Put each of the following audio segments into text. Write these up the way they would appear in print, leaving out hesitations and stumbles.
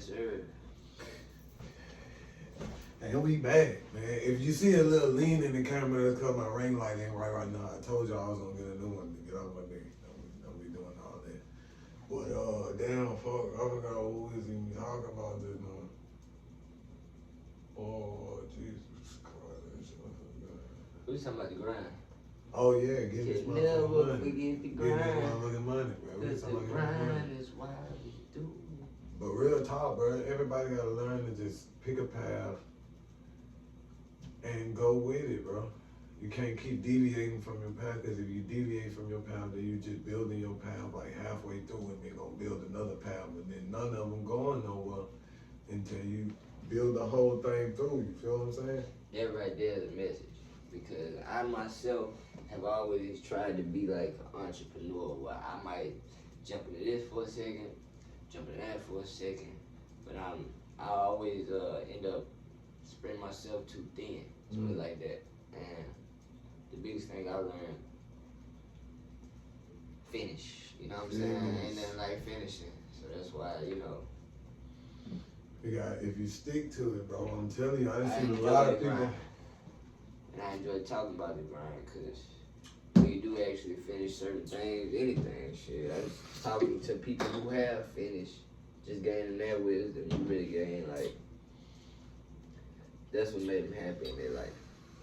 sir. And we back, man. If you see a little lean in the camera, that's because my ring light ain't right now. I told y'all I was gonna get a new one to get off my dick. Don't be doing all that. But damn, fuck, I forgot who was even talking about this one. Oh, Jesus Christ. We talking about the grind. Oh yeah, get this motherfucking money. Get the Get grind. this motherfucking money, bro. We Cause talking the about getting money. grind is why we do. But real talk, bro, everybody gotta learn to just pick a path and go with it, bro. You can't keep deviating from your path, because if you deviate from your path, then you just building your path like halfway through and then gonna build another path, but then none of them going nowhere until you build the whole thing through. You feel what I'm saying? That right there is a message. Because I myself have always tried to be like an entrepreneur, where I might jump into this for a second, jump into that for a second, but I always end up spreading myself too thin, like that. And the biggest thing I learned, finish. You know what I'm saying? Ain't nothing like finishing. So that's why, you know. If you stick to it, bro, I'm telling you, I done seen a lot of people. Grind. And I enjoy talking about the grind, because when you do actually finish certain things, anything, shit. I was talking to people who have finished, just gaining their wisdom. You really gain, like, that's what made them happy in their life,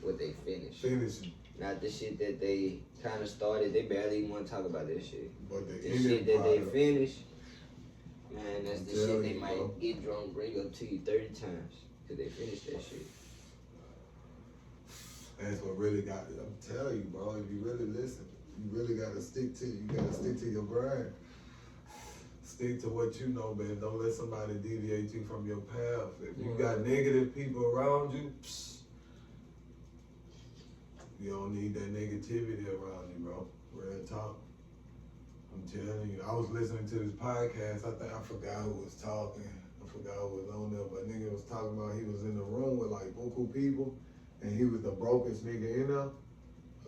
what they finished. Finishing. Not the shit that they kind of started. They barely even want to talk about that shit. But the shit that they finished, man, that's the shit they bro. might get drunk, bring up to you 30 times, because they finished that shit. That's what really got it. I'm telling you, bro, if you really listen, you really gotta stick to it. You gotta stick to your grind. Stick to what you know, man. Don't let somebody deviate you from your path. If you got negative people around you, you don't need that negativity around you, bro. Real talk. I'm telling you, I was listening to this podcast. I forgot who was talking. I forgot who was on there, but nigga was talking about he was in the room with like vocal people, and he was the brokest nigga in there.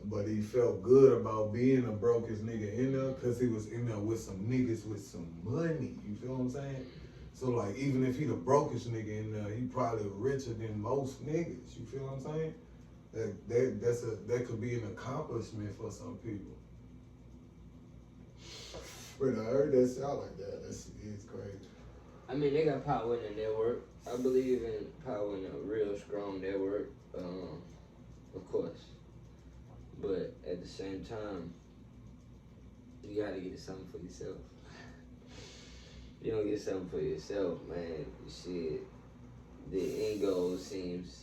But he felt good about being the brokest nigga in there, because he was in there with some niggas with some money. You feel what I'm saying? So like, even if he the brokest nigga in there, he probably richer than most niggas. You feel what I'm saying? That could be an accomplishment for some people. But I heard that sound like that. It's crazy. I mean, they got power in the network. I believe in power in a real strong network, of course. But at the same time, you gotta get something for yourself. You don't get something for yourself, man, shit, the end goal seems...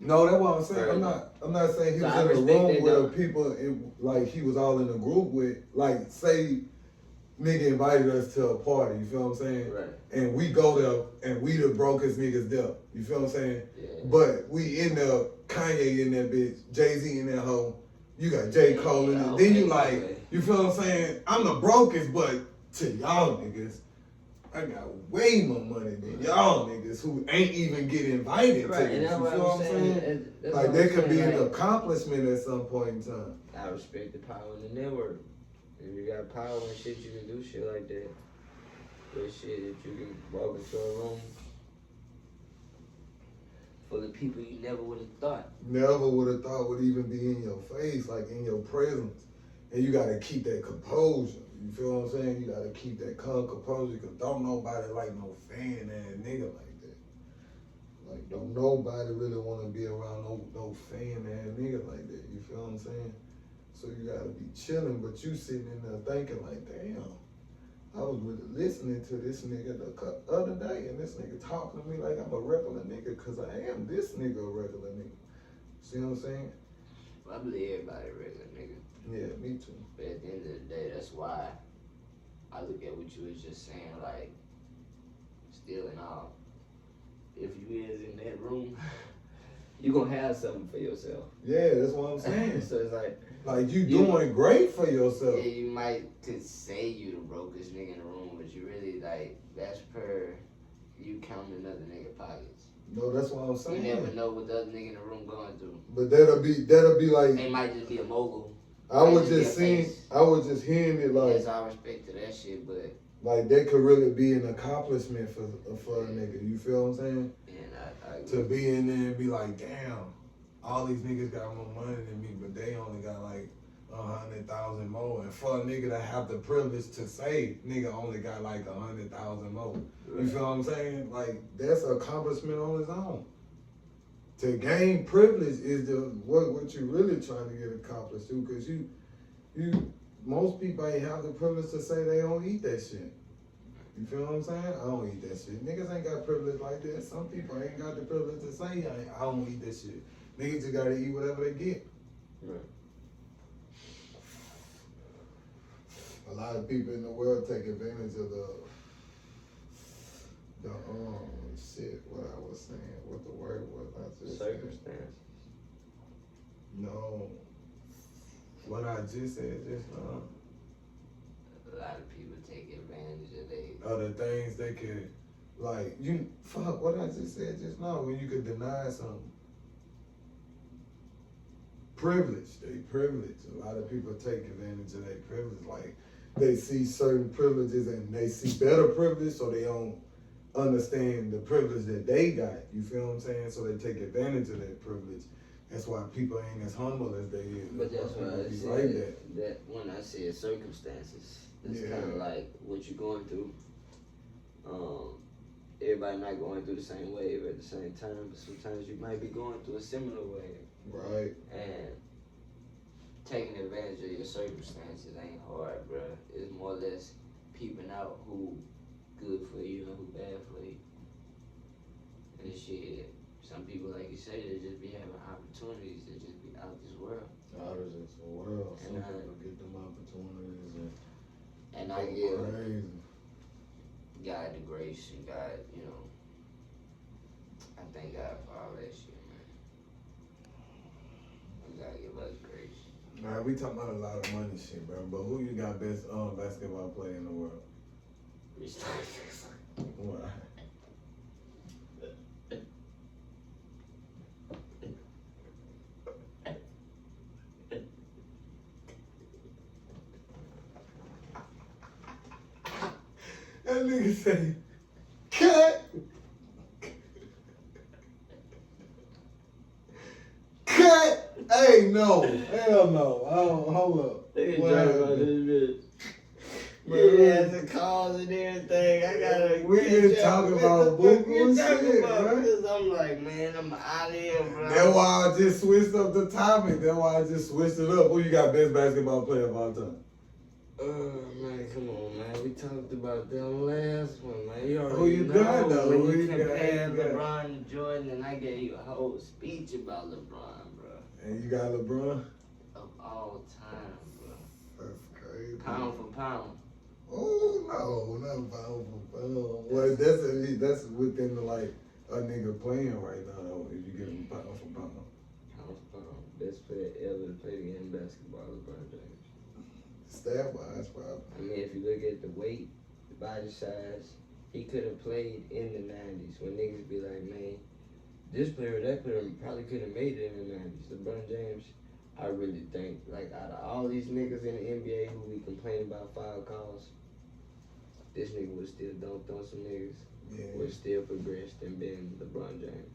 No, that's what I'm saying. I'm not saying he was in the room with people, like he was all in a group with, like, say, nigga invited us to a party, you feel what I'm saying? Right. And we go there, and we the brokest niggas there, you feel what I'm saying? Yeah. But we in there, Kanye in that bitch, Jay-Z in that hoe, you got J. Cole in it. Then you like, you feel what I'm saying? I'm the brokest, but to y'all niggas, I got way more money than y'all niggas who ain't even get invited to this. You feel what I'm saying? Like, there could be an accomplishment at some point in time. I respect the power in the network. If you got power and shit, you can do shit like that. But shit, if you can walk into a room full of people you never would have thought. Never would have thought would even be in your face, like in your presence. And you gotta keep that composure. You feel what I'm saying? You gotta keep that calm composure, because don't nobody like no fan ass nigga like that. Like, don't nobody really wanna be around no fan ass nigga like that. You feel what I'm saying? So you gotta be chilling, but you sitting in there thinking like, damn, I was really listening to this nigga the other day, and this nigga talking to me like I'm a regular nigga, because I am this nigga a regular nigga. See what I'm saying? Well, I believe everybody a regular nigga. Yeah, me too. But at the end of the day, that's why I look at what you was just saying, like, still and all. If you is in that room, you gonna have something for yourself. Yeah, that's what I'm saying. So it's like you doing great for yourself. Yeah, you might could say you the brokest nigga in the room, but you really, like, that's per you counting another nigga pockets. No, that's what I'm saying. You never know what the other nigga in the room going through. But that'll be like, they might just be a mogul. I was just hearing it like, Yes, I respect to that shit, but Like, that could really be an accomplishment for a nigga. You feel what I'm saying? And to be in there and be like, damn, all these niggas got more money than me, but they only got like 100,000 more. And for a nigga to have the privilege to say, nigga only got like 100,000 more. You feel what I'm saying? Like, that's an accomplishment on its own. To gain privilege is what you really trying to get accomplished too, because you most people ain't have the privilege to say they don't eat that shit. You feel what I'm saying? I don't eat that shit. Niggas ain't got privilege like that. Some people ain't got the privilege to say I don't eat that shit. Niggas just gotta eat whatever they get. Right. A lot of people in the world take advantage of the shit, what I was saying, what the word was. I just Circumstances. No. What I just said just now. A lot of people take advantage of they. Other things they could, like, fuck what I just said just now, when you could deny something. Privilege, they privilege. A lot of people take advantage of their privilege. Like, they see certain privileges and they see better privilege, so they don't understand the privilege that they got. You feel what I'm saying? So they take advantage of that privilege. That's why people ain't as humble as they is. But that's why I said like that when I said circumstances, it's kind of like what you're going through. Everybody not going through the same wave at the same time, but sometimes you might be going through a similar wave. Right. And taking advantage of your circumstances ain't hard, bro. It's more or less peeping out who good for you and who bad for you. And shit, some people, like you say, they just be having opportunities to just be out this world. Out of this world. Some And people get them opportunities and I give crazy. God the grace and God, I thank God for all that shit, man. God give us grace. Man, we talking about a lot of money shit, bro. But who you got best basketball player in the world? What? That nigga say, cut! Cut! Hey, no. Hell no. I don't, hold up. They What can about happened? this bitch. Man, Yeah, the calls and everything. I gotta. We been talking about buku shit, bro. Because I'm like, man, I'm out of here, bro. That's why I just switched up the topic. That's why I just switched it up. Who you got best basketball player of all time? Man, come on, man. We talked about them last one, man. You already Who you know got, though? when Who you you got? compare Who you got? LeBron and Jordan, and I gave you a whole speech about LeBron, bro. And you got LeBron? Of all time, bro. That's crazy. Pound for pound. Oh, no, not pound for pound. Well, that's within the, like, a nigga playing right now, though, if you give him pound for pound. Pound for pound. Best player ever to play the game basketball, LeBron James. Stat-wise, probably. I mean, if you look at the weight, the body size, he could have played in the 90s when niggas be like, man, this player, that player probably could have made it in the 90s. LeBron James, I really think, like, out of all these niggas in the NBA who be complaining about foul calls, this nigga would still dunked on some niggas, would still progressed and been LeBron James.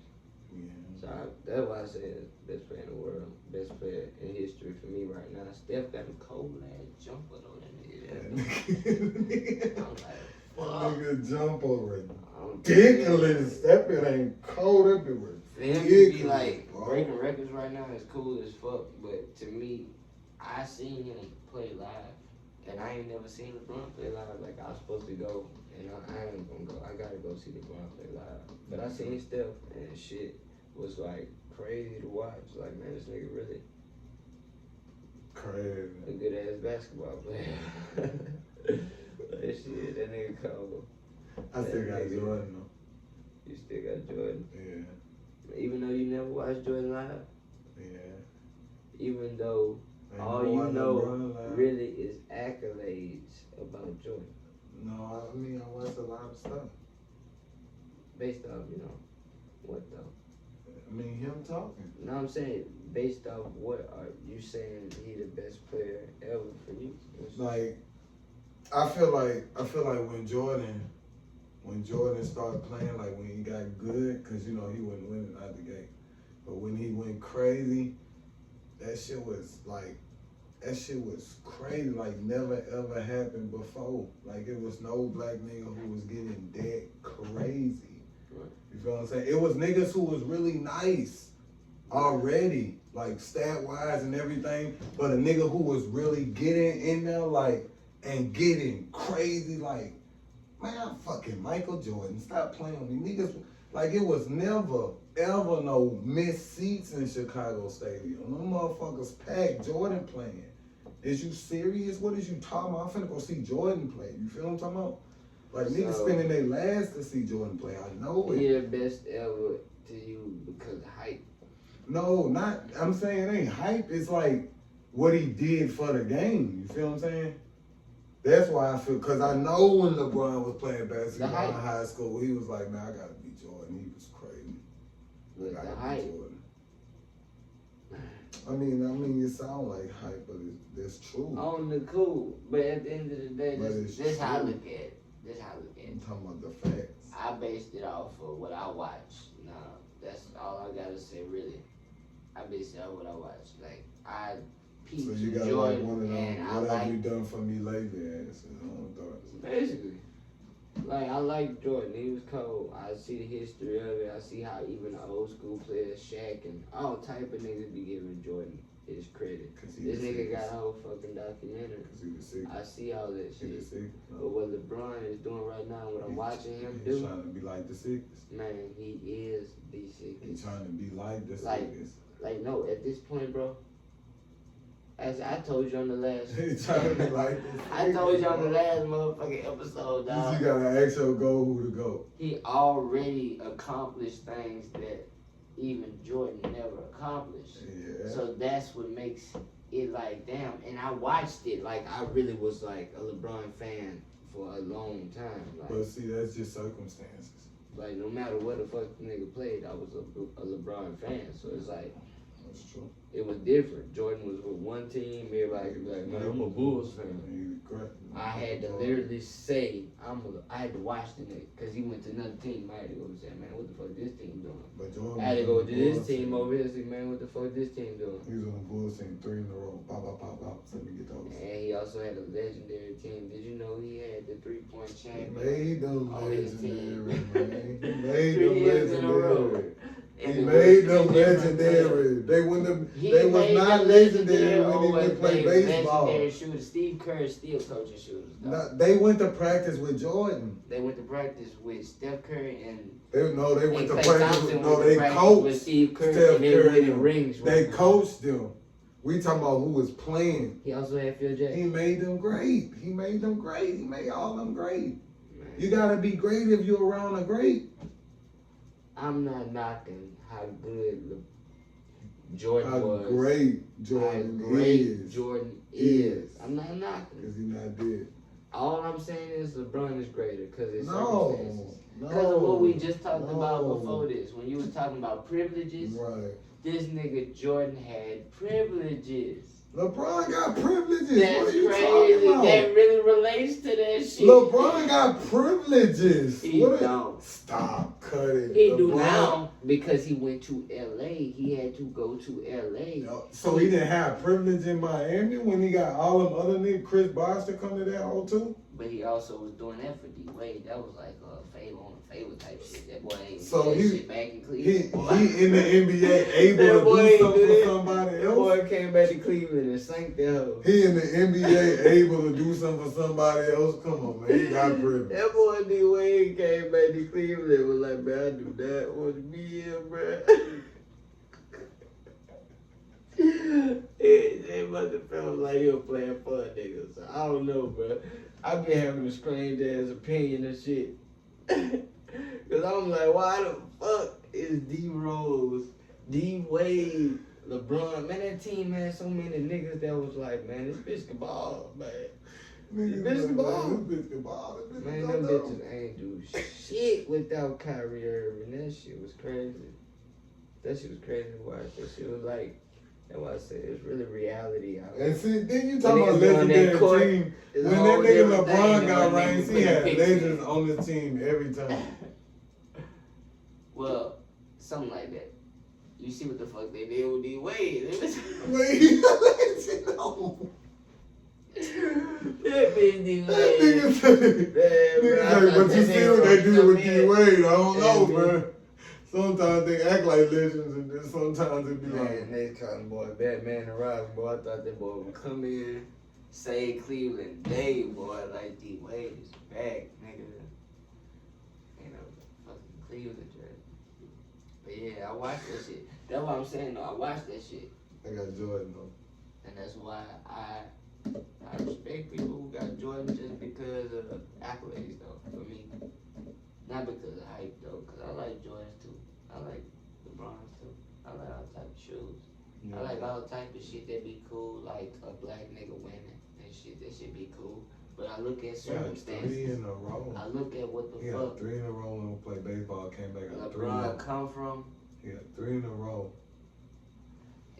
Yeah. So that's why I say best player in the world, best player in history for me right now. Steph got a cold ass jumper on that nigga. I'm like, fuck. Nigga jumper ridiculous. That bit ain't cold everywhere. For him to be like breaking records right now is cool as fuck, but to me, I seen him play live, and I ain't never seen LeBron play live. Like I was supposed to go, and I ain't gonna go. I gotta go see LeBron play live. But I seen Steph, and shit was like crazy to watch. Like, man, this nigga really crazy. A good ass basketball player. That shit, that nigga cold. I still got Jordan though. You still got Jordan? Yeah. Even though you never watched Jordan live? Yeah. Even though all you know really is accolades about Jordan. No, I mean, I watched a lot of stuff. Based off, what though? I mean, him talking. No, I'm saying, based off what are you saying he the best player ever for you? Like, I feel like when Jordan started playing, like when he got good, cause you know he wasn't winning out the gate, but when he went crazy, that shit was crazy, like never ever happened before. Like it was no black nigga who was getting that crazy. Right. You feel what I'm saying? It was niggas who was really nice already, like stat wise and everything, but a nigga who was really getting in there, like, and getting crazy, like, man, I'm fucking Michael Jordan. Stop playing with me. Niggas, like, it was never, ever no missed seats in Chicago Stadium. No motherfuckers packed Jordan playing. Is you serious? What is you talking about? I'm finna go see Jordan play. You feel what I'm talking about? Like, niggas spending their last to see Jordan play. I know it. He the best ever to you because of hype. No, not, I'm saying it ain't hype. It's like what he did for the game. You feel what I'm saying? That's why I feel, because I know when LeBron was playing basketball in high school, he was like, man, I got to be Jordan. He was crazy. But I the gotta hype. be Jordan. I mean, it sound like hype, but it's true. On the cool. But at the end of the day, this how I look at it. I'm talking about the facts. I based it off of what I watched. Nah, that's all I gotta say, really. I based it off what I watched. Like, I peeped So you got Jordan, like one of and them, I what have like, you done for me lately ass and thoughts. basically. Like, I like Jordan. He was cold. I see the history of it. I see how even the old school players, Shaq and all type of niggas be giving Jordan his credit. This nigga got a whole fucking documentary. I see all that shit. But what LeBron is doing right now, what I'm watching him do. He's trying to be like the sickest. Man, he is the sickest. He's trying to be like the sickest. Like, no, at this point, bro, as I told you on the last... He's trying to be like the sickest. I told you on the last motherfucking episode, dog. You gotta ask your go who to go. He already accomplished things that even Jordan never accomplished. Yeah. So that's what makes it like, damn. And I watched it, like, I really was like a LeBron fan for a long time. Like, But see, that's just circumstances. Like, no matter what the fuck the nigga played, I was a LeBron fan. So it's like, That's true. it was different. Jordan was with one team, everybody could be like, man, I'm a Bulls fan. I had to literally say, I had to watch the nigga, because he went to another team. I had to go and say, man, what the fuck this team doing? But Jordan I had to go to this team over here and say, man, what the fuck this team doing? He was on the Bulls team 3 in a row. Pop, pop, pop, pop. Let me get those. And he also had a legendary team. Did you know he had the 3-point champion? He made them on his team. legendary, man. He made 3 them years in a row. legendary. He made them legendary. They was not legendary when they played baseball. Legendary shooters. Steve Kerr is still coaching shooters. No, they went to practice with Jordan. They went to practice with Steph Curry and They went to Klay practice Thompson with, they coached with Steve Kerr Steph and they Curry. winning rings. They coached them. We talking about who was playing. He also had Phil Jackson. He made them great. He made all of them great. Man. You gotta be great if you're around a great. I'm not knocking how good Jordan How was. great Jordan is. Jordan is. I'm not knocking. Because he's not dead. All I'm saying is LeBron is greater because it's No. circumstances. Because of what we just talked about before this. When you was talking about privileges, Right. this nigga Jordan had privileges. LeBron got privileges. That's what are you crazy. talking about? That really relates to that shit. LeBron got privileges. He don't. Stop. Cut it. He LeBron. do now because he went to LA. He had to go to LA. So he didn't have privilege in Miami when he got all them other niggas, Chris Bosh, to come to that hole too? But he also was doing that for D-Wade. That was like a favor on a favor type shit. That boy ain't So that shit back in Cleveland. He in the NBA able to do something for somebody That else? boy came back to Cleveland and sank that hoe. He in the NBA able to do something for somebody else? Come on, man. He got privilege. That boy D-Wade came back to Cleveland and was like, man, I do not want to be here, bro. It must have felt like he was playing for a nigga. So I don't know, bro. I've been having a strange ass opinion and shit. Cause I'm like, why the fuck is D-Rose, D-Wade, LeBron? Man, that team had so many niggas that was like, man, this bitch can ball, man. Niggas This bitch can ball. This bitch can ball. This bitch Man, can them go. bitches ain't do shit without Kyrie Irving. That shit was crazy. That shit was crazy to watch. That shit was like, That's why I say it's really reality out And there. see, then you talking about Niggas on that legendary court, team. it's When a that whole nigga different LeBron thing got than when rings, niggas he had put the picks legends in. on the team every time. Well, something like that. You see what the fuck they did with D-Wade. Wait, he a legend on. That bitch D-Wade. Nigga say, but you see what they did with D-Wade, I don't know, man. Sometimes they act like legends, and then sometimes it be Man, like, they calling boy Batman and Robin, boy. I thought that boy would come in. Say Cleveland Day, boy, like D-Wade is back, nigga. You know, fucking Cleveland jersey. But yeah, I watched that shit. That's what I'm saying though, I watched that shit. I got Jordan though. And that's why I respect people who got Jordan just because of accolades though, for me. Not because of hype though, because I like Jordans too. I like LeBrons too. I like all type of shoes. Yeah. I like all type of shit that be cool, like a black nigga winning and shit. That shit be cool. But I look at circumstances. 3 in a row. I look at what the He fuck got 3 in a row when we played baseball, came back got 3 LeBron more. come from. He got 3 in a row.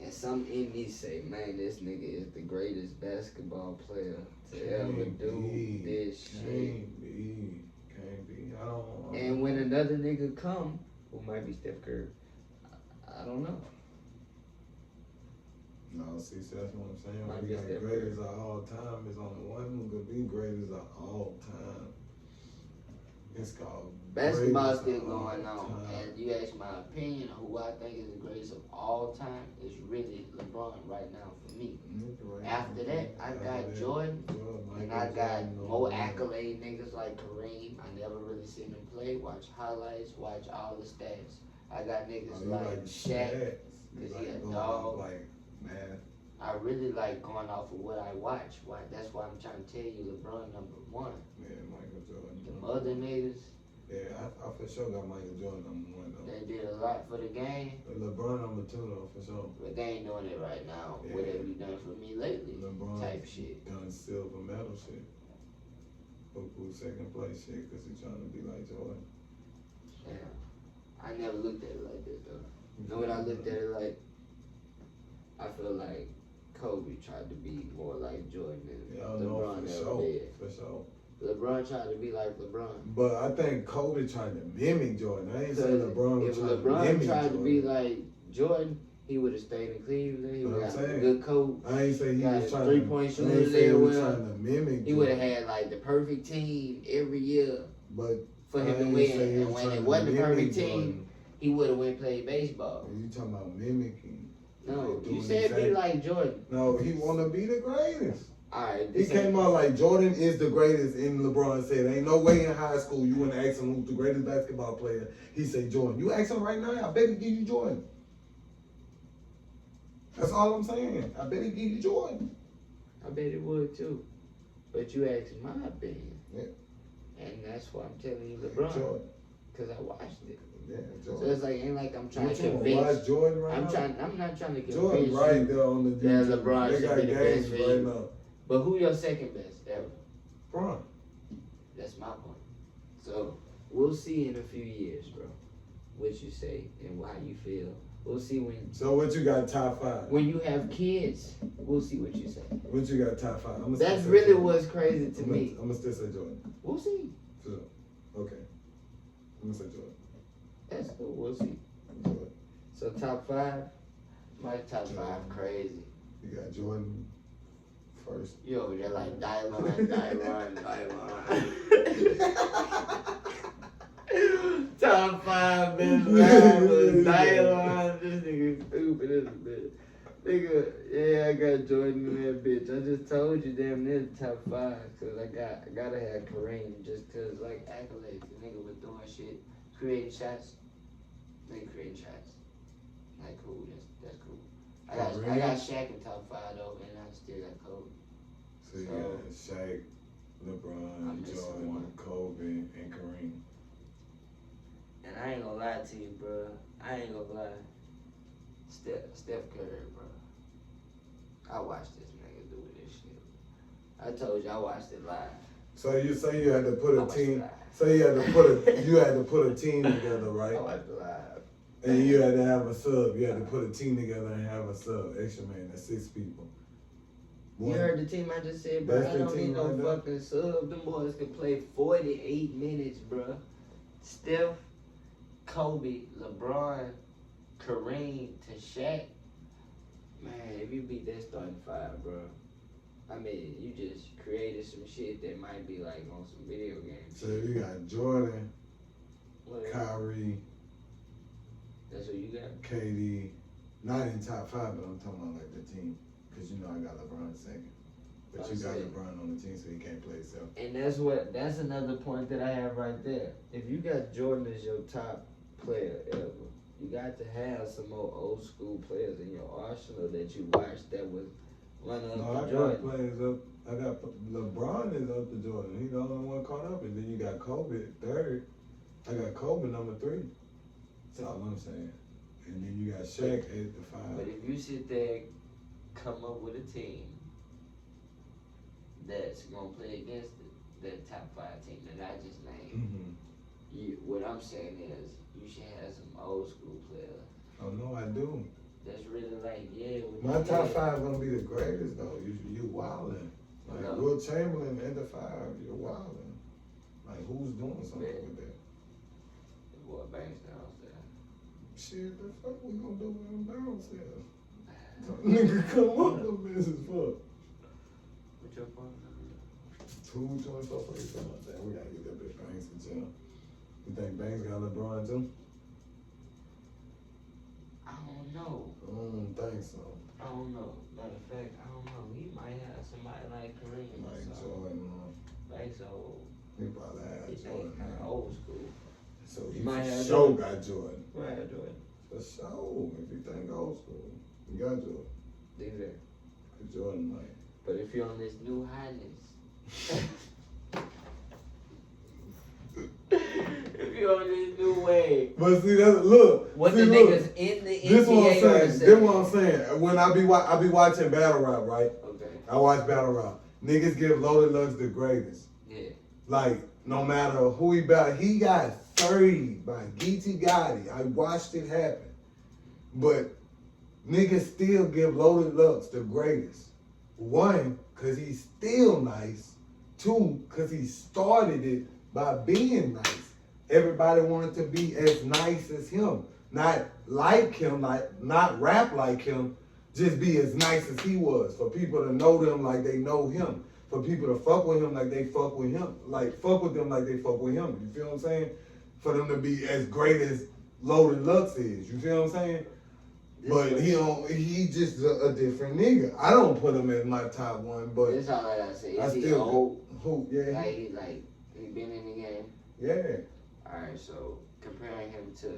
And some in me say, man, this nigga is the greatest basketball player to ever do this shit. Can't be. I don't know. And when another nigga come, who might be Steph Curry, I don't know. No, see, that's what I'm saying. Might When be you got Steph greatest of all time, it's only one who could be greatest of all time. It's called Basketball's greatest still of going all on. time. And you ask my opinion on who I think is the greatest of all time, is really LeBron right now for me. After that, I got Jordan, and I got more accolade niggas like Kareem. I never really seen him play. Watch highlights, watch all the stats. I got niggas like Shaq, because he a dog. Like math. I really like going off of what I watch. That's why I'm trying to tell you LeBron number one. Yeah, Michael Jordan. The other niggas, Yeah, I for sure got Michael Jordan number 1 though. they did a lot for the game, LeBron number 2 though, for sure. but they ain't doing it right now. Yeah. What have you done for me lately? LeBron Type shit. done silver medal shit. Who second place shit, cause he trying to be like Jordan. Yeah. I never looked at it like that though. You know what I looked at it like? I feel like Kobe tried to be more like Jordan than Yeah, I know LeBron for ever sure, did. for sure. LeBron tried to be like LeBron. But I think Kobe trying to mimic Jordan. I ain't saying LeBron If trying to LeBron mimic tried Jordan. to be like Jordan, he would have stayed in Cleveland. He would have got a good coach. I ain't say he got was his trying three-point to. I ain't shooter say he there was well. trying to mimic. He would have Jordan. had like the perfect team every year But for I him to ain't win. say he And was when trying it to wasn't the mimic perfect Jordan. team, he would have went play baseball. You talking about mimicking? No, Like you doing said exactly- be like Jordan. No, he want to be the greatest. All right, He came out like Jordan is the greatest, and LeBron said, ain't no way in high school you wouldn't ask him who's the greatest basketball player. He said Jordan. You ask him right now, I bet he give you Jordan. That's all I'm saying. I bet he give you Jordan. I bet it would too. But you asked my opinion. Yeah. And that's why I'm telling you LeBron. Jordan. Because I watched it. Yeah, So Jordan. it's like, ain't like I'm trying You to trying to convince. watch Jordan right now? I'm not trying to convince Jordan right you. there on the that YouTube. LeBron They should got be the games best for right you. now. But who your second best ever? Bron. That's my point. So we'll see in a few years, bro, what you say and how you feel. We'll see So what you got top 5? when you have kids. We'll see what you say. What you got top 5? I'ma That's still say really Jordan. what's crazy to me. I'm gonna still say Jordan. We'll see. For sure. Okay. I'm gonna say Jordan. That's cool. We'll see. Jordan. So top 5. My top 5 crazy. You got Jordan first. You over there like Dylon. Top 5 best rappers. Dylon. This nigga stupid as a bitch. Nigga, yeah, I got Jordan in that bitch. I just told you damn near the top 5. Cause I gotta have Kareem just cause like Accolades. The nigga was doing shit, creating shots. Nigga creating shots. Like cool, that's cool. I got Shaq in top 5 though, and I still got Kobe. So you got Shaq, LeBron, I'm just Jordan, one. Kobe, and Kareem. and I ain't gonna lie to you, bro. I ain't gonna lie. Steph Curry, bro. I watched this nigga do this shit. I told you I watched it live. So you say you had to put I a watched team. it live. So you had to put a team together, right? I watched it live. And you had to have a sub. You had to put a team together and have a sub. Extra man, that's 6 people. You heard the team I just said, bro. I don't need no fucking sub. Them boys can play 48 minutes, bro. Steph, Kobe, LeBron, Kareem to Shaq. Man, if you beat that starting 5, bro, I mean, you just created some shit that might be like on some video games. So you got Jordan, Kyrie. That's what you got? KD. Not in top 5, but I'm talking about like the team. Because you know I got LeBron second. But you got LeBron on the team, so he can't play himself. And that's another point that I have right there. If you got Jordan as your top player ever, you got to have some more old school players in your arsenal that you watched that was running up to Jordan. Players up. I got LeBron is up to Jordan. He's the only one caught up. And then you got Kobe third. I got Kobe number 3. That's all I'm saying. And then you got Shaq at the 5. But if you sit there, come up with a team that's gonna play against that top 5 team that I just named, what I'm saying is you should have some old school players. Oh no, I do. That's really like, yeah. My top 5 gonna be the greatest though. You wildin'. Like Will Chamberlain at the 5, you're wildin'. Like who's doing something with that? The boy Banks downstairs. Shit, the fuck we gonna do with him downstairs? Nigga, come up with this as fuck. What's your phone number? 224 something like that. We gotta get that bitch Banks in jail. You think Banks got LeBron too? I don't know. I don't think so. I don't know. Matter of fact, I don't know. He might have somebody like Kareem or Like something. Jordan. Banks old. He probably had Jordan. Kind of old school. So he might for have sure Jordan. got Jordan. Might have Jordan. For sure. If you think old school, you got Jordan. Exactly. Cause Jordan might. But if you're on this new highness, if you're on this new wave, but see, that's look. What see, the look, niggas in the this NBA what I'm saying. gonna say. This what I'm saying. When I be watching battle rap, right? Okay. I watch battle rap. Niggas give Loaded Lux the greatest. Yeah. Like no matter who he battle, he got 30 by DsgJay. I watched it happen. But niggas still give Loaded Lux the greatest. 1, cause he's still nice. 2, cause he started it by being nice. Everybody wanted to be as nice as him. Not like him, not rap like him, just be as nice as he was. For people to know them like they know him. For people to fuck with him like they fuck with him. Like fuck with them like they fuck with him. You feel what I'm saying? For them to be as great as Loaded Lux is. You feel what I'm saying? But he just a different nigga. I don't put him as my top 1, but That's all I gotta say. Is he still old? Who? Yeah. Like he been in the game? Yeah. Alright, so comparing him to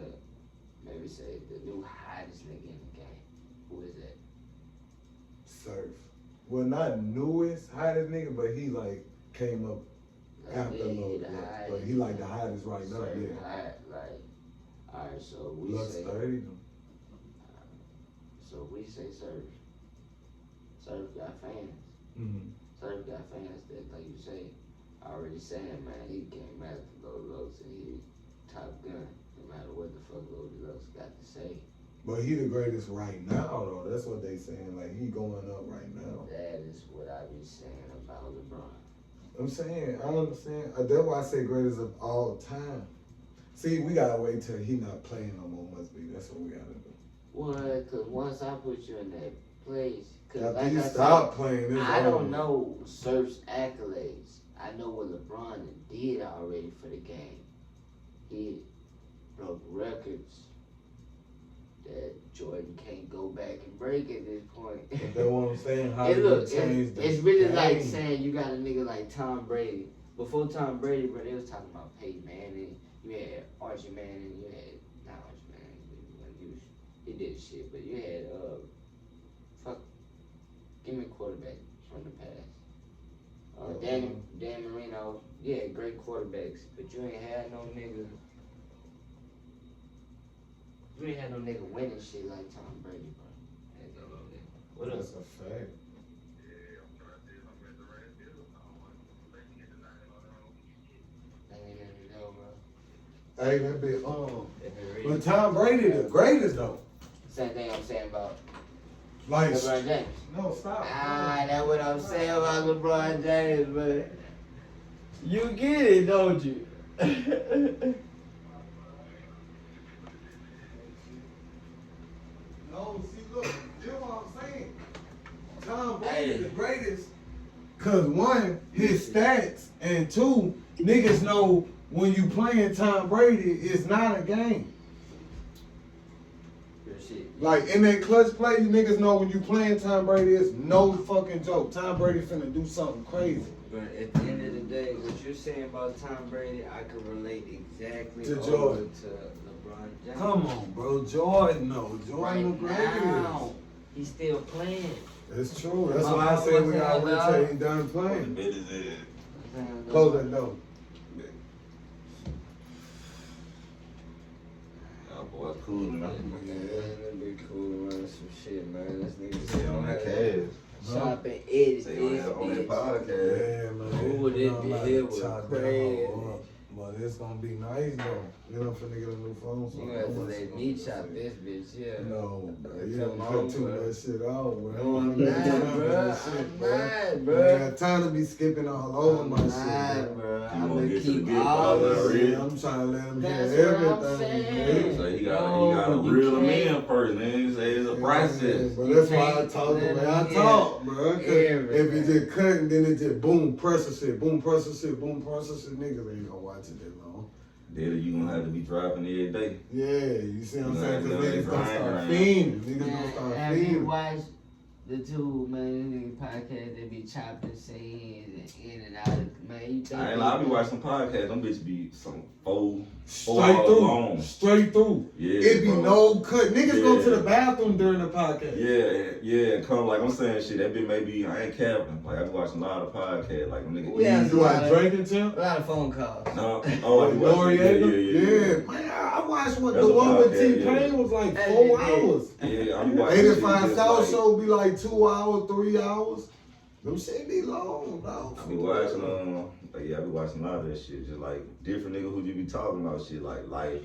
maybe say the new hottest nigga in the game. Who is that? Surf. Well, not newest hottest nigga, but he like came up after Lux. But he like the hottest right now. Surf, Yeah. hot, like, alright, so we Lux say 30. So we say Surf. Surf got fans. Mm-hmm. Surf got fans that, like you say, already saying, man, he came after Loaded Lux and he Top Gun, no matter what the fuck Loaded Lux got to say. But he the greatest right now, though. That's what they saying. Like, he going up right now. That is what I be saying about LeBron. I'm saying, I understand. That's why I say greatest of all time. See, we gotta wait till he not playing no more, must be. That's what we gotta do. Well, because once I put you in that place, because After like you I stop said, playing, it's I over. don't know Surf's accolades. I know what LeBron did already for the game. He broke records that Jordan can't go back and break at this point. But that's what I'm saying. How Hey, did look, he change the it's really game? like saying you got a nigga like Tom Brady. Before Tom Brady, bro, they was talking about Peyton Manning. You had Archie Manning. You had not Archie Manning. He did shit, but you had give me a quarterback from the past. Dan Marino. Yeah, great quarterbacks, but you ain't had no nigga. You ain't had no nigga winning shit like Tom Brady, bro. What That's else? a fact. That ain't never know, bro. Hey, that be If it But Tom Brady the greatest though. Same thing I'm saying about Like, LeBron James. no, stop. That's what I'm saying about LeBron James, but you get it, don't you? No, see, look, you know what I'm saying? Tom Brady Hey. the greatest. Cause one, his stats, and two, niggas know when you playing Tom Brady, it's not a game. Real shit. Like in that clutch play, you niggas know when you playing Tom Brady, it's no fucking joke. Tom Brady finna do something crazy. But at the end of the day, what you're saying about Tom Brady, I can relate exactly To over Jordan. to LeBron James. Come on, bro. Jordan, no. Jordan the Right greatest. now, he's still playing. That's true. That's My why I mama said we was gotta saying, wait till he done What playing. bit is it? Close that door. Oh boy, cool enough. Man, that'd be cool running some shit, man. This nigga Say on that cash. Shopping edit, Say on that podcast. Yeah, man. Ooh, this I'm not here was chop that crazy. hoe up, but it's gonna be nice though. You know, I'm finna get a new phone. So You gonna have to let me chop this bitch, yeah. No, bro. You Come done on, cut too bro. much shit out, bro. No, I'm You not, done cut bro. that shit, I'm bro. not, You bro. ain't got time to be skipping all over my shit, bro. bro. You I'm gonna gonna get to the keep good all part this already. shit. Yeah, I'm trying to let him That's hear what I'm everything. saying. So you No, gotta but you reel them can't. in first, man. Say it's a Yeah, process. but You that's why I can't talk the let way him I hear talk, bro. 'Cause if everything. you just cut and then it just boom, pressure shit, boom, pressure shit, boom, pressure shit, niggas ain't gonna watch it that long. Then you gonna have to be dropping every day. Yeah, you see what I'm saying? Cause Yeah, niggas gonna grind, start grind. fiending. Niggas gonna Man, start have you fiending. watched the two nigga podcast? They be chopping scenes and in and out. Man, you think I ain't lie, I be watching some podcasts. Them bitches be some four Straight hours through. long. Straight through. Yeah, It be bro. no cut. Niggas go Yeah. to the bathroom during the podcast. Yeah, come like I'm saying shit. That bit maybe I ain't capping. Like I be watching a lot of podcasts. Like them niggas. Yeah. You watch drinking too? A lot of phone calls. No, oh, you watch Noriega? yeah. Man, I watched what That's the a one with podcast, T-Pain yeah. was like Hey, 4 yeah. hours. Yeah, I be watching. 85 shit South just like- Show be like 2 hours, 3 hours. Them shit be long, dog. I be watching I be watching a lot of that shit. Just like different niggas who just be talking about shit like life,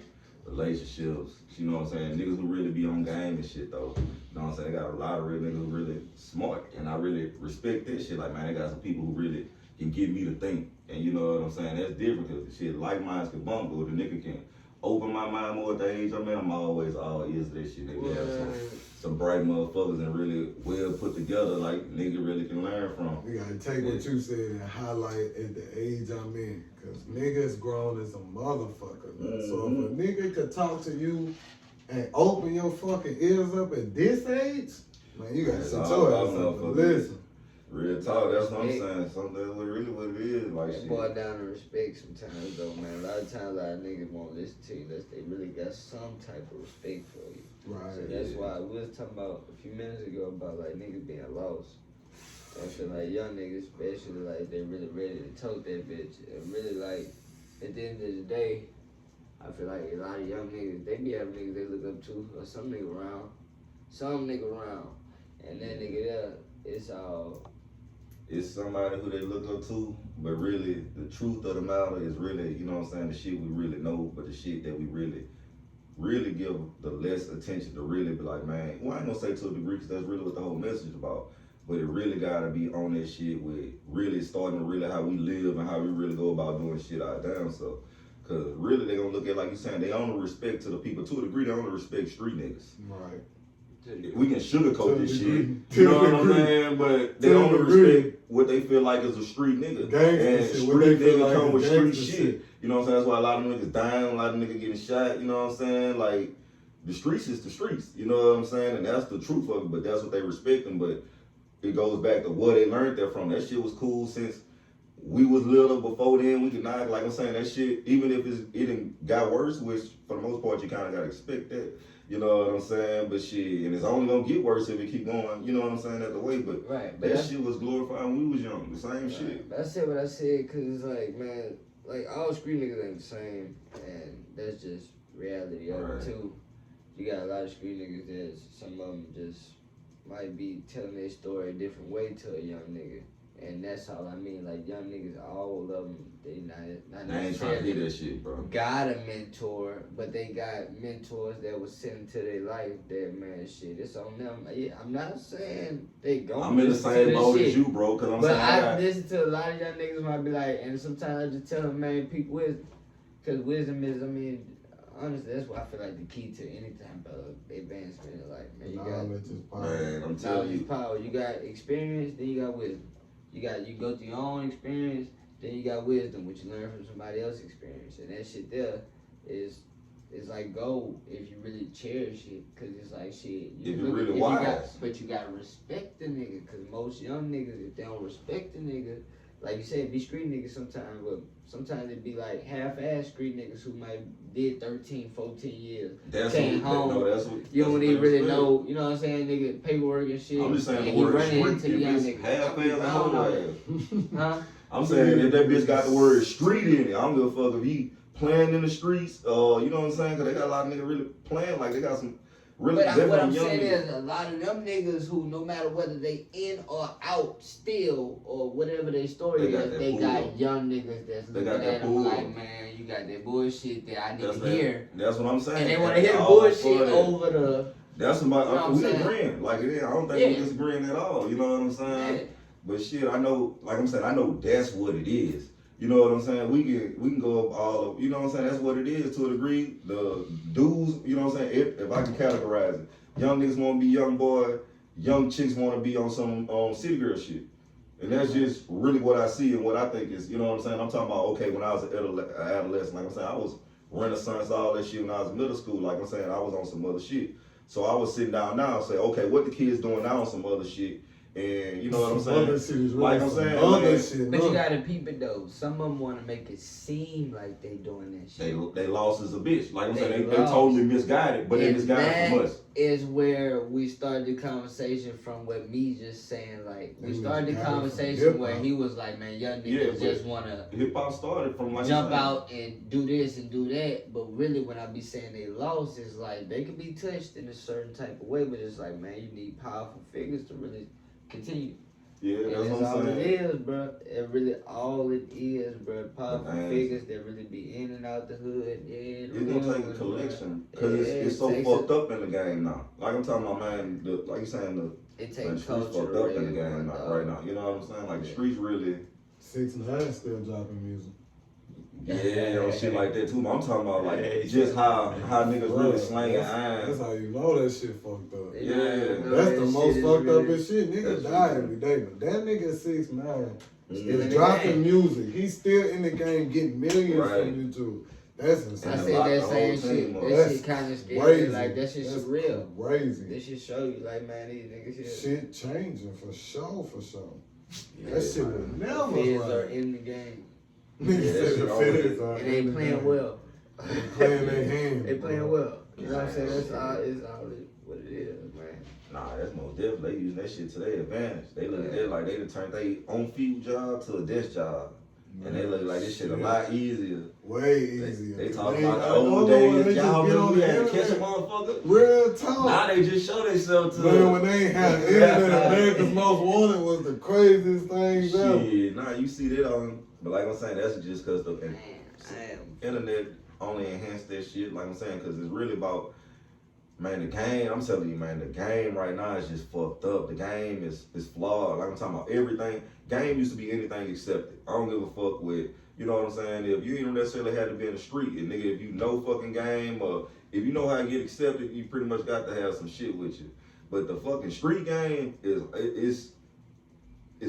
relationships. You know what I'm saying? Niggas who really be on game and shit though. You know what I'm saying? They got a lot of real niggas who really smart, and I really respect that shit. Like man, they got some people who really can get me to think, and you know what I'm saying? That's different because shit like minds can bump, but the nigga can open my mind more at the age I'm in. I'm always all ears to that shit. Nigga have some bright motherfuckers and really well put together, like nigga really can learn from. We gotta take what you said and highlight at the age I'm in. Cause niggas grown as a motherfucker. So if a nigga could talk to you and open your fucking ears up at this age, man, you gotta That's sit all your about ass up and motherfuckers. listen. Real talk, that's what I'm saying. Something that's really what it is. Like It shit. boils down to respect sometimes though, man. A lot of times a lot of niggas won't listen to you unless they really got some type of respect for you. Right. So that's why we was talking about a few minutes ago about like niggas being lost. I feel like young niggas especially like they really ready to tote that bitch. And really like at the end of the day, I feel like a lot of young niggas, they be having niggas they look up to or some nigga around. And that nigga there, it's all It's somebody who they look up to, but really the truth of the matter is really, you know what I'm saying, the shit we really know, but the shit that we really give the less attention to really be like, man, well I ain't gonna say to a degree because that's really what the whole message is about. But it really gotta be on that shit with really starting to really how we live and how we really go about doing shit our damn self. Cause really they gonna look at like you saying, they only respect to the people to a degree, they only respect street niggas. Right. We can sugarcoat To this a shit, degree. you know To a what I'm degree. saying? But they To a only degree. respect what they feel like is a street nigga. Gangsta And shit, what they street feel nigga like come is with street gangsta shit. shit. You know what I'm saying? That's why a lot of niggas dying, a lot of niggas getting shot, you know what I'm saying? Like, the streets is the streets, you know what I'm saying? And that's the truth of it, but that's what they respect them. But it goes back to where they learned that from. That shit was cool since we was little. Before then, we could not, like I'm saying, that shit, even if it didn't got worse, which for the most part you kind of got to expect that. You know what I'm saying? But shit, and it's only gonna get worse if it keep going, you know what I'm saying, at the way. But right. that shit was glorified when we was young, the same shit. But I said what I said because it's like, man, like all street niggas ain't the same, and that's just reality of Right. it too. You got a lot of street niggas that some of them just might be telling their story a different way to a young nigga. And that's all I mean. Like young niggas, all of them, they not They ain't trying to hear that shit, bro. got a mentor, but they got mentors that was sent into their life. That man, shit, it's on them. Yeah, I'm not saying they go. I'm in the same boat as you, bro. Cause I'm but saying I listen to a lot of young niggas might be like, and sometimes I just tell them, man, peak wisdom, cause wisdom is, I mean, honestly, that's why I feel like the key to any type of advancement in life, man. You got man, I'm telling you, power. You got experience, then you got wisdom. You go through your own experience, then you got wisdom, which you learn from somebody else's experience, and that shit there is like gold if you really cherish it, cause it's like shit. If you really wise, but you gotta respect the nigga, cause most young niggas, if they don't respect the nigga, like you said, be street niggas sometimes, but sometimes it be like half-ass street niggas who might did 13, 14 years, came home. You don't even really know, you know what I'm saying, nigga, paperwork and shit. I'm just saying and the word running street, into young if niggas. half-ass, Huh? I'm saying if that bitch got the word street in it, I don't give a fuck if he playing in the streets, you know what I'm saying, cause they got a lot of niggas really playing, like they got some really But what I'm young saying niggas. is a lot of them niggas who, no matter whether they in or out still, or whatever their story is, they got young niggas that's looking at them like, man, you got that bullshit that I need to hear. That's what I'm saying. And they want to hear the bullshit over the... That's what You know we what I'm agreeing. Like, I don't think we disagreeing at all. You know what I'm saying? Yeah. But shit, I know, like I'm saying, I know that's what it is. You know what I'm saying? We can go up all of, you know what I'm saying? That's what it is to a degree. The dudes, you know what I'm saying? If I can categorize it, young niggas want to be young boy, young chicks want to be on some city girl shit. And that's just really what I see and what I think is, you know what I'm saying? I'm talking about, okay, when I was an adolescent, like I'm saying, I was Renaissance, all that shit when I was in middle school. Like I'm saying, I was on some other shit. So I was sitting down now and say, okay, what the kids doing now on some other shit? And you know what I'm saying? Like I'm saying, but you gotta peep it though. Some of them want to make it seem like they doing that shit. They lost as a bitch. Like I'm saying, they totally misguided, but they misguided from us. Is where we started the conversation from what me just saying. Like we started the conversation where he was like, man, young niggas just wanna hip hop started from like jump out and do this and do that. But really, when I be saying they lost, is like they can be touched in a certain type of way, but it's like, man, you need powerful figures to really continue. Yeah, that's what I'm all saying. It is, bro. It really all it is, bro. Powerful figures that really be in and out the hood. Yeah, it's gonna take a collection because it's so fucked up in the game now. Like I'm talking about, man. Like you saying, it takes the streets fucked up in the game now, right now. You know what I'm saying? Like the streets really. 6ix9ine still dropping music. Yeah, or shit like that too. I'm talking about like just how niggas really slanging iron. That's how you know that shit fucked up. Yeah, that's the most fucked up shit. Niggas die every day, but that nigga 6ix9ine is dropping music. He's still in the game getting millions from YouTube. That's insane. I said that same shit. That shit kind of scary. Like that shit surreal. Crazy. That shit show you like, man, these niggas shit changing for sure. Yeah, that shit would never. Feds are in the game. Niggas said the feds are. And they playing well. They playing their hand. They playing well. You know what I'm saying? That's all. It's all what it is, man. Nah, that's most definitely. They using that shit to their advantage. They look at that like they done turned their on field job to a desk job. And they look like this shit a lot easier. Way easier. They talk about the old days. Y'all remember we had to catch a motherfucker? Real talk. Now they just show themselves to man, when they ain't had the internet, America's Most Wanted was the craziest thing ever. Shit, nah, you see that on. But like I'm saying, that's just because the internet only enhanced that shit. Like I'm saying, because it's really about, man, the game. I'm telling you, man, the game right now is just fucked up. The game is flawed. Like I'm talking about everything. Game used to be anything accepted. I don't give a fuck with, you know what I'm saying? If you don't necessarily have to be in the street, and nigga, if you know fucking game, or if you know how to get accepted, you pretty much got to have some shit with you. But the fucking street game is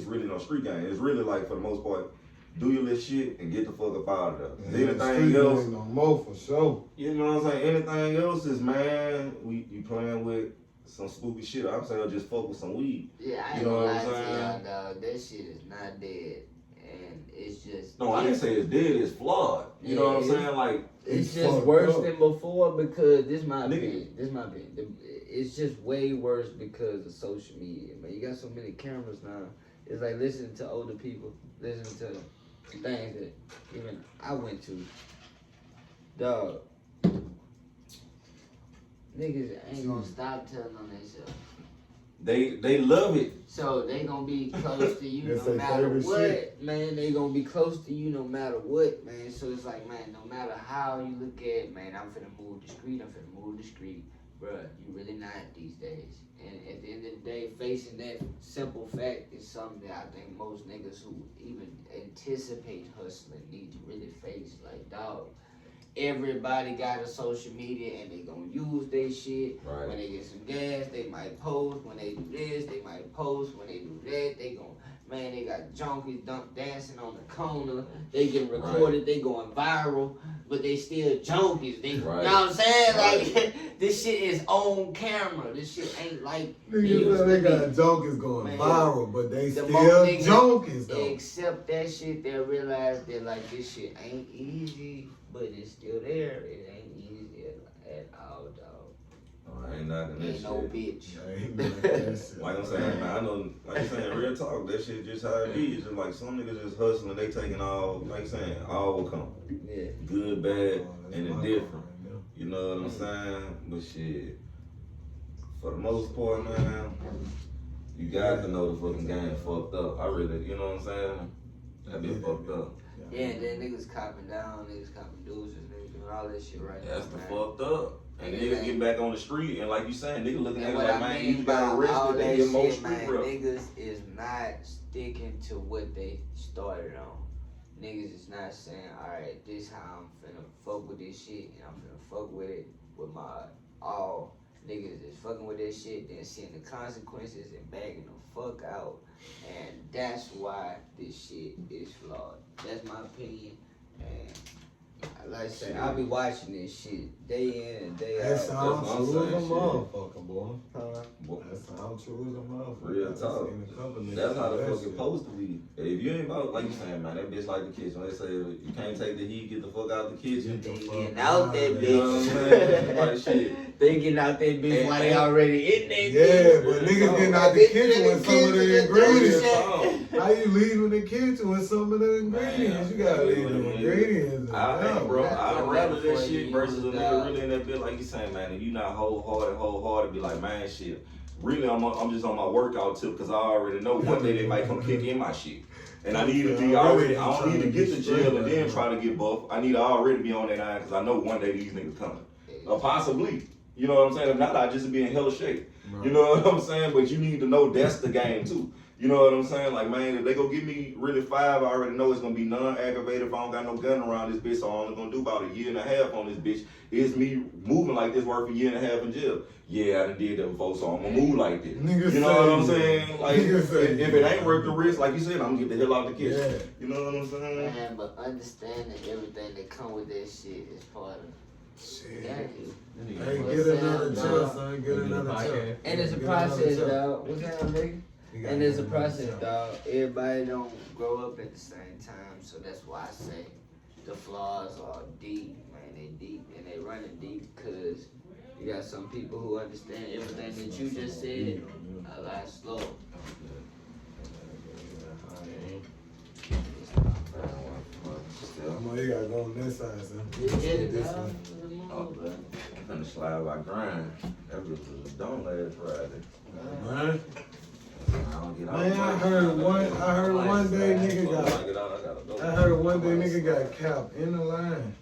really no street game. It's really like, for the most part, do your little shit and get the fuck up out of there. Anything else, no more for sure. You know what I'm saying? Anything else is, man, you playing with some spooky shit. I'm saying just fuck with some weed. Yeah, I ain't gonna lie to y'all, dog. That shit is not dead. And it's just... No, I didn't say it's dead. It's flawed. You know what I'm saying? Like, it's just worse than before because this my opinion. It's just way worse because of social media, man. You got so many cameras now. It's like listening to older people, listening to things that even I went to. Dog. Niggas ain't gonna stop telling on themselves. they love it. So they gonna be close to you That's no their matter favorite what, shit. man. They gonna be close to you no matter what, man. So it's like, man, no matter how you look at it, man, I'm finna move discreet. Bruh, you really not these days. And at the end of the day, facing that simple fact is something that I think most niggas who even anticipate hustling need to really face. Like, dog, everybody got a social media and they gonna use their shit. Right. When they get some gas, they might post. When they do this, they might post. When they do that, they gon' man, they got junkies dancing on the corner. They getting recorded, they going viral, but they still junkies. They, you know what I'm saying? Like, this shit is on camera. This shit ain't like Niggas they got junkies going Man, viral, but they the still most niggas junkies though. Accept that shit, they'll realize that like this shit ain't easy, but it's still there. It ain't easy at all, dog. I ain't knocking that Ain't shit. no bitch. Like I'm saying, man, I know, like I'm saying, real talk, that shit just how it be. It's just like some niggas just hustling, they taking all, like I'm saying, all will come. Yeah. Good, bad, and indifferent. You know what I'm saying? But shit, for the most part, man, you got to know the fucking game fucked up. I really, you know what I'm saying? That be fucked up. Yeah, and then niggas copping down, niggas copping dudes, niggas doing all that shit right That's now. the fucked up. And niggas get back on the street, and like you saying, niggas looking at And it what like, I man, mean you by got all arrested, they that get more shit, street man, rep. niggas is not sticking to what they started on. Niggas is not saying, alright, this how I'm finna fuck with this shit, and I'm finna fuck with it with my all. Niggas is fucking with that shit, then seeing the consequences and bagging the fuck out. And that's why this shit is flawed. That's my opinion. And like I say, I'll be watching this shit day in and day That out. sounds That's what true I'm as a saying, motherfucker, boy. Boy, That sounds true as a motherfucker. Real I've talk. seen a couple niggas that's how do the that fuck shit. it's supposed to be. If you ain't about, like you saying, man, that bitch like the kitchen. They say you can't take the heat, get the fuck out the kitchen. Get the They fuck getting out that of You know what I'm saying? Like shit. They getting out that bitch And- while they already in there. Yeah, but niggas getting out the Bitch, kitchen with some of the Real ingredients. shit. How you leaving the kitchen with some of the ingredients? You gotta leave the ingredients. Hey, bro, I'd rather that Before shit you versus a use nigga that. really in that bit, like you saying, man. If you not wholehearted, be like, man, shit. Really, I'm just on my workout tip because I already know one day they might come kick in my shit. And I need to be already, I don't need to get to jail and then try to get buff. I need to already be on that line because I know one day these niggas coming. Or possibly. You know what I'm saying? If not, I just be in hella shape. You know what I'm saying? But you need to know that's the game too. You know what I'm saying? Like, man, if they go give me really 5, I already know it's gonna be non-aggravated if I don't got no gun around this bitch, so I'm only gonna do about 1.5 years on this bitch. Is me moving like this worth 1.5 years in jail? Yeah, I done did that before, so I'm gonna move like this. Niggas You know what I'm say- saying? Like, niggas if say- it ain't worth the risk, like you said, I'm gonna get the hell out of the kitchen. Yeah. You know what I'm saying? Man, but understanding everything that come with that shit is part of Shit. that. Hey, get another chill, son. Get another chill. And it's a Get another process, chill. dog. What's that, nigga? You gotta And it's a get another process, chill. dog. Everybody don't grow up at the same time, so that's why I say the flaws are deep, man. They deep and they running deep because you got some people who understand everything that you just said a lot slower. Come on, you gotta go on this side, son. Just get it, This dog. one. I'm finna slide by grind. That bitch was done last Friday. Man, I don't get out. man, I heard one day nigga got. I heard one day nigga got capped in the line.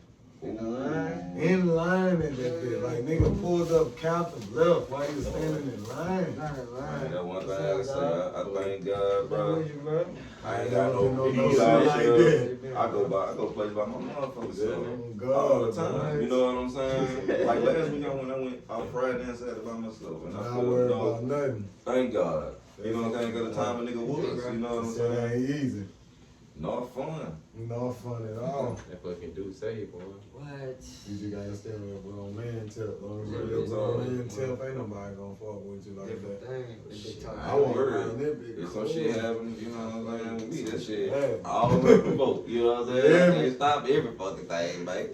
In line at that bit. Like nigga pulled up, capped and left while he was standing in line. Man, that one thing I say, I thank God, bro. bro. I ain't got no No peace shit out like here. that. I go place by my motherfuckers God, all the time. man. You know what I'm saying? Like last week I went out Friday and Saturday by myself, and I Not feel worried about nothing. thank God. You know what I'm saying? Cause the time a nigga was. You know what I'm Shit saying? ain't easy. Not fun. No fun at all. That fucking dude say, boy. What? You just gotta stay with a grown man tip. Long as Yeah, you're a it's grown all- man tip, ain't nobody gonna fuck with you like Different that. thing. They Shit, talking I want Word. around that big. If some shit happen, you know what I'm saying? With me, that shit Yeah. all unprovoked. You know what I'm saying? Yeah. I can't stop every fucking thing, man.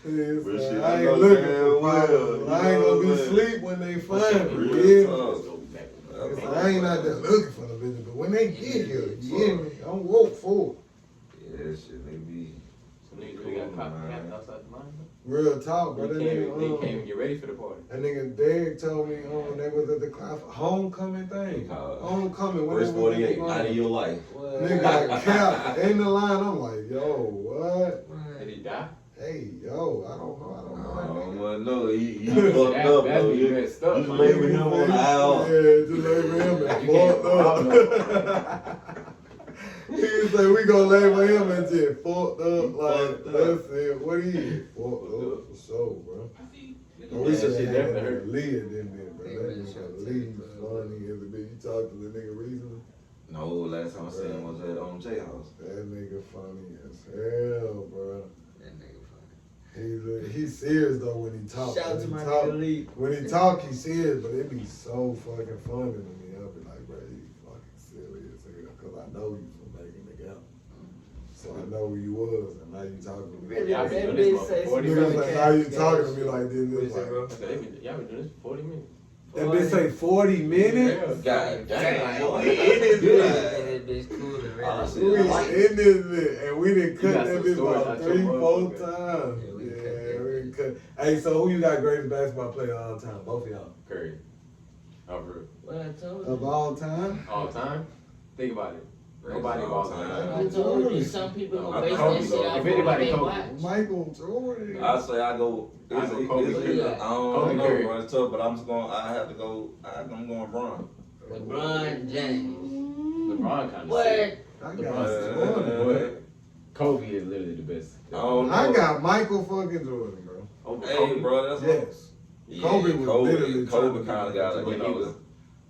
Yes, But sir. shit, I I ain't know looking damn for well, problems. you I ain't know gonna what be I'm saying? asleep when they find me. Real You hear me? talk. I ain't out there looking for the bitch, but when they get here, you hear me? I'm woke for it. Yeah, shit, they be. Niggas really got caught outside the line. Real talk, bro. They can't even get ready for the party. That nigga Derek told me they was at the homecoming thing. Homecoming. First 48, night of your life. Nigga got capped in the line. I'm like, yo, what? Did he die? Hey, yo, I don't know. No, he fucked up, bro. You just label him on the aisle. Yeah, just label him and fucked up. He said we gonna label him and just fucked up. Like, that's it. What he is? Fucked up for sure, bro. We should have had that Lee in there, bro. That nigga Lee funny as a bitch. You talked to the nigga recently? No, last time I seen him was at J House. That nigga funny as hell, bro. That nigga funny. He's serious though when he talk. Shout out to my nigga Lee. When he talk, he's serious, but it be so fucking funny to me. I'll be like, bro, you fucking silly as hell, cause I know you from back in the gap. So I know who you was, and now you talking to me. Really, Y'all that been doing bitch this say for some 40 Niggas minutes. like, now you talking to me like this. What It's is it, bro? like, Y'all been doing this for 40 minutes. that bitch say 40 minutes? God damn, boy. That bitch cool and Oh, real. shit. We in this bitch, and we done cut got that some bitch stories about out your 3-4 motherfucker. times. Yeah, we Yeah, cut that we cut. Hey, so who you got greatest basketball player of all time? Both of y'all. Curry. Oh, bro. What I told Of you. all time? All time? Think about it. Nobody All balls time. like that. I told you some people gonna base Kobe, that shit though. off If of anybody, what they Kobe. watch. Michael Jordan. I say I go. I go Kobe. I don't Kobe know, Curry. bro. It's tough, but I'm just going. I have to go. I'm going Bron. LeBron James. LeBron kind of What? sick. I got LeBron. Jordan. Kobe is literally the best. I don't know. I got Michael fucking Jordan, bro. Hey, bro, that's Yes. Yeah, Kobe was literally Kobe trying to kind of get got to it. But You he know, was-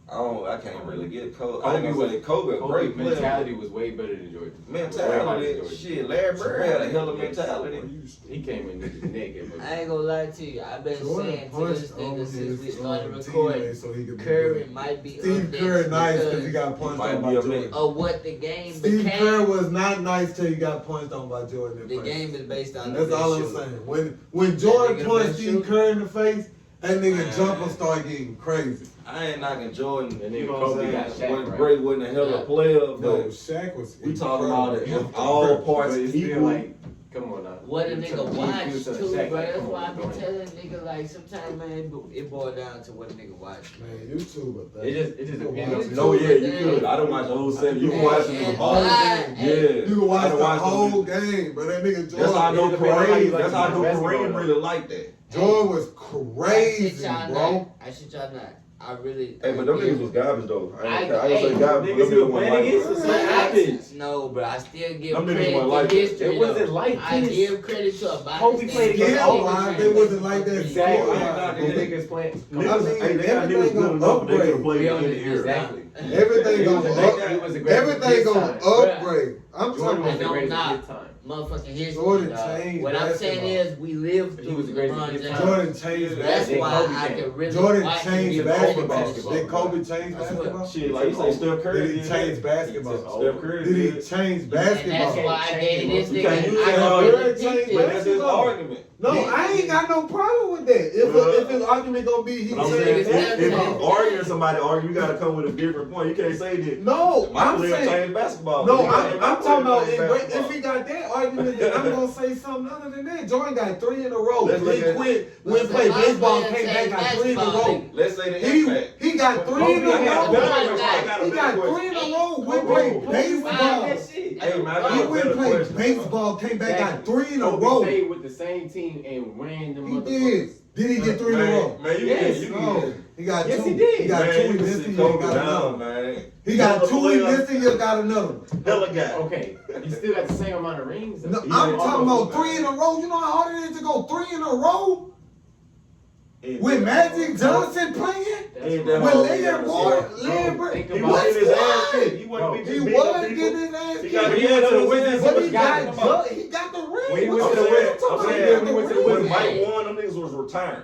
I can't really get Kobe. Kobe Kobe was- was Kobe, a great player. mentality was way better than Jordan. Mentality, shit. Larry Bird had a hell of mentality. He came in niggas naked. I ain't gonna lie to you. I've been Jordan saying to punched this on nigga his since we started teammate recording. so he could be Curry good. might be Steve up Kerr next nice because he because got punched Might on be by a Jordan. mix. of what the game Steve became. Kerr was not nice till he got punched on by Jordan in The the face. game is based on That's the all I'm best shooter. saying. When Jordan nigga the punched best Steve shooter. Kerr in the face, that nigga Man. jumper started getting crazy. I ain't knocking Jordan. And You then know what Kobe I'm got saying? Shaq, Wasn't right? great, wasn't a hell of a player, No, but Shaq was. we talking about it. incredible. If all parts But it's still equal. like, come on now. What a You nigga took- you watch took too, Shaq, bro. like, That's come why I on, be bro. telling niggas like sometimes man it boils down to what a nigga watch. Man, YouTube, but It just you can depends watch on- it. No, yeah, you could. I don't watch the whole seven. You can watch it in the whole ball. game. Yeah. You can watch I the done watched whole them. game, but that nigga That's how I Jordan. know It depends on how you Kareem. like That's how I know basketball, Kareem though. really like that. Jordan was I crazy, shit y'all bro. not. I shit y'all not. I really. Hey, but them niggas was garbage though. I ain't gonna say hey, garbage. niggas Them who niggas playing wasn't against like us, But man, I, garbage. no, bro. I still give Them niggas credit wasn't to like that. history. It wasn't though. like I this. give credit to a body. Kobe played against Yeah, all why? They wasn't like that. Exactly. before. I'm not the niggas playing. I mean, everything gonna upgrade. Exactly. Everything It was gonna a great- it was a great everything his gonna time. upgrade. I'm Jordan talking was about the No, greatest nah. of his time. Motherfucking history. Jordan dog. changed What I'm saying basketball. is we lived He through was the greatest of LeBron his James. time. Jordan changed That's Then why Kobe I came. can really Jordan watch and changed give basketball. basketball. Did Kobe change I swear. basketball? Shit, like you say, Steph Curry Did he did change that. basketball? Steph Curry Did he did. change And that's basketball? why I gave this You can't nigga. use I that can argument. really think But But this. that's his argument. No, I ain't got no problem with that. If his argument gonna be he But I'm saying saying, that- if I'm arguing somebody argue, you gotta come with a different point. You can't say that. no, My I'm player saying changed basketball. no, You can't- I'm talking about changed if he got that argument, then I'm gonna say something other than that. Jordan got 3 in a row. Let's He look at- quit, went play My baseball, player came back, changed got 3 in a basketball, row. Let's say the impact. He got 3 in a Kobe had row. better question. He got 3 in a row. Went play baseball. Hey, man, I He got a went better play question. baseball, came back, got 3 in a Kobe row. played with the same team and ran them He motherfuckers. did he get 3 in a row? Man, you Yes. can. No, he got Yes, 2. he did. He got Man, 2 you in can this sit season. He Kobe got another down, one. man. He got Hella 2 in player. this season. He got another one. Hella guy. Okay, he still got the same amount of rings. No, He I'm went talking almost- about 3 in a row. You know how hard it is to go 3 in a row Ain't with that Magic hard. Johnson playing? That's Ain't right. that With hard. Larry Bird, Think He about was it. getting his ass What? kicked. He wasn't Bro, beating He beating was up people. getting his ass He kicked. got When he went to the Wizards, But he he got got him. he got the ring. When he What went you to the saying? Wizards, I'm talking I'm about saying he when he went got to the the When ring. Wizards, Mike won, them niggas was retiring.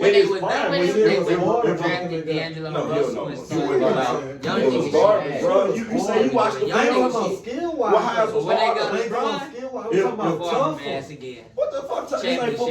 when they was fine, done when with he him, they was went hard, and drafted D'Angelo No, Russell no, and no. started You went about out. young It was niggas. garbage, trash. bro. You say you watched the Young I'm niggas talking about shit. skill Well, how wise. was When they got I ain't talking LeBron, about skill wise. I'm If- talking about performing tough. ass again. What the fuck? This ain't Championship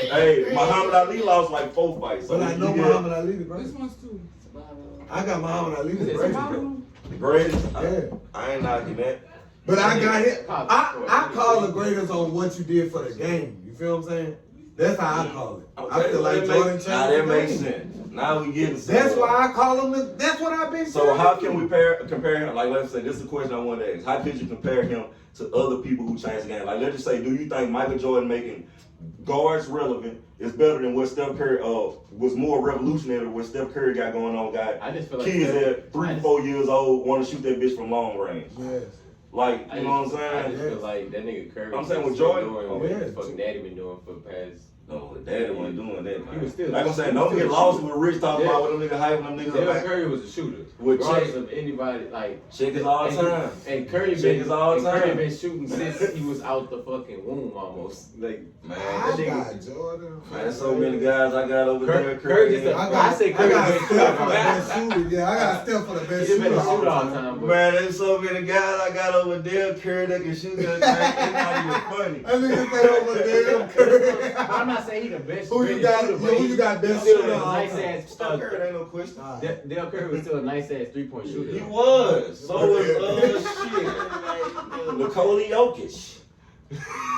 Hey, Muhammad Ali lost like 4 fights. So But I know you get Muhammad Ali the This greatest. one's too. I got Muhammad Ali the greatest, bro. the greatest. Yeah. I ain't knocking that. But I got hit. I call the greatest on what you did for the game. You feel what I'm saying? That's how I call it. I Okay, feel like Jordan changed now the that makes game. sense. Now we getting That's why I call him. That's what I've been saying. So how can we compare him? Like, let's say this is the question I want to ask. How could you compare him to other people who changed the game? Like, let's just say, do you think Michael Jordan making guards relevant is better than what Steph Curry was more revolutionary than what Steph Curry got going on? I just feel like Kids at 3, 4 years old want to shoot that bitch from long range. Yes. Like, you know what I'm I saying? just feel like that nigga Curry. I'm saying with still Jordan- doing what his fucking daddy been doing for the past. No, daddy wasn't doing that, man. He was still. Like I'm saying, he was don't still get a lost shooter. with Rich talking about what them niggas hyping them niggas Steph up. Curry was a shooter. With Regardless check. of anybody, like Check is all the time. And Curry Check been is all the Curry time. been shooting since he was out the fucking womb almost. Like Man, I that nigga. got Jordan. Man, there's so many guys I got over there. Curry just I say Curry got been Steph for the shooter. best shooter. Yeah, I got Steph for the He best just been shooter a shooter all the time. But Man, there's so many guys I got over there. Curry that can shoot that thing. It's not even funny. That nigga say over there, Curry. I'm not saying he the best. Who you greatest got? shooter, but Who he- you got best still shooter a all nice time? ass. Steph Curry ain't no question. Dale Curry was still a nice ass 3-point shooter. He was. So was shit. Nikola Jokic.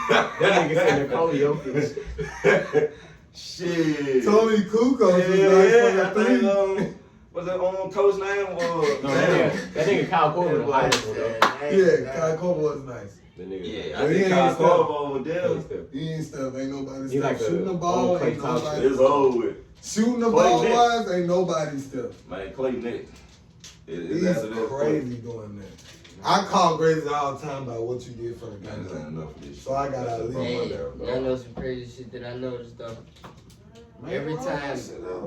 That nigga said Nikola Jokic. Shit. Tony Kukoc was Yeah, nice for I the three. think, what's that coach name? No, that nigga Kyle Korver was high though. Yeah, Kyle Korver was nice. The nigga. Yeah, But I he think ain't Kyle Steph. Korver over there. He ain't stuff. Ain't nobody He stuff. like the Shooting the old ball, Klay ain't Thompson. nobody It's stuff. over with. Shooting the Klay ball Nick. wise, ain't nobody stuff. Man, Clay Nick. He's crazy doing that. I call greatest all the time by what you did for the Man, this ain't game. enough of this shit. So I gotta leave Hey, my there, y'all know some crazy shit that I noticed though. Every time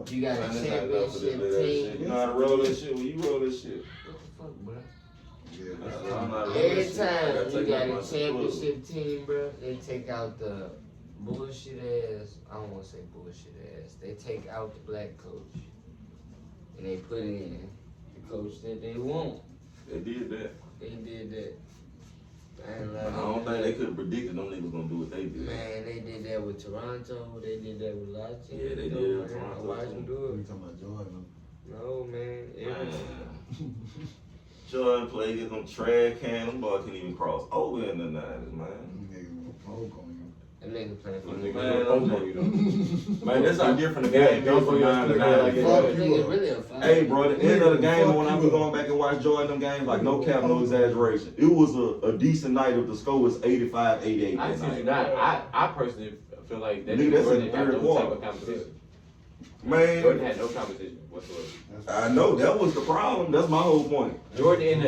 you got a Man, this ain't enough of this championship little team, shit. You know how to roll that shit when you roll that shit. what the fuck, bro? I'm not rolling Every that shit. I time gotta you take got my a club. championship team, bro, they take out the bullshit ass. I don't want to say bullshit ass. They take out the black coach and they put in the coach that they want. They did that. They did that. I ain't I lying. don't think they could have predicted them niggas gonna do what they did. Man, they did that with Toronto. They did that with a lot of teams. Yeah, they though, did with man. Toronto, I watched them We do talking about Jordan. it. No, man. Man. Jordan played against them trash can. Them boys can't even cross over in the 90s, man. Them niggas gonna poke on you. That nigga playing for Them the niggas don't poke on you though. Man, that's how different the Yeah, game don't is from forget 9 to to 9. like it. Fuck That you nigga up. really a fight. Hey, bro, at the end of the game, Fuck when I you was up. going back and watch Jordan them games, like no cap, no exaggeration. It was a decent night if the score was 85, 88 I that see you night. not. I personally feel like that Nigga, nigga that's Jordan in the had third no quarter. type of competition. Man, Jordan had no competition whatsoever. I know that was the problem. That's my whole point. Jordan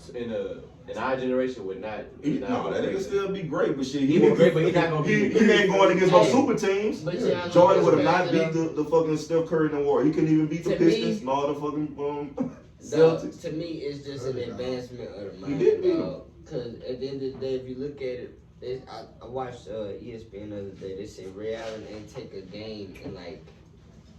in our generation would not. No, that nigga still be great, but shit, He be great, but he not gonna he be. ain't going against no Hey, super teams. But y'all know Jordan what's would have not crazy, beat the fucking Steph Curry in the war. He couldn't even beat the To me- Pistons, nor the fucking though? Celtics. To me, it's just an advancement of the He mind, did beat him. dog. Because at the end of the day, if you look at it, I watched ESPN the other day. They said Ray Allen ain't take a game in like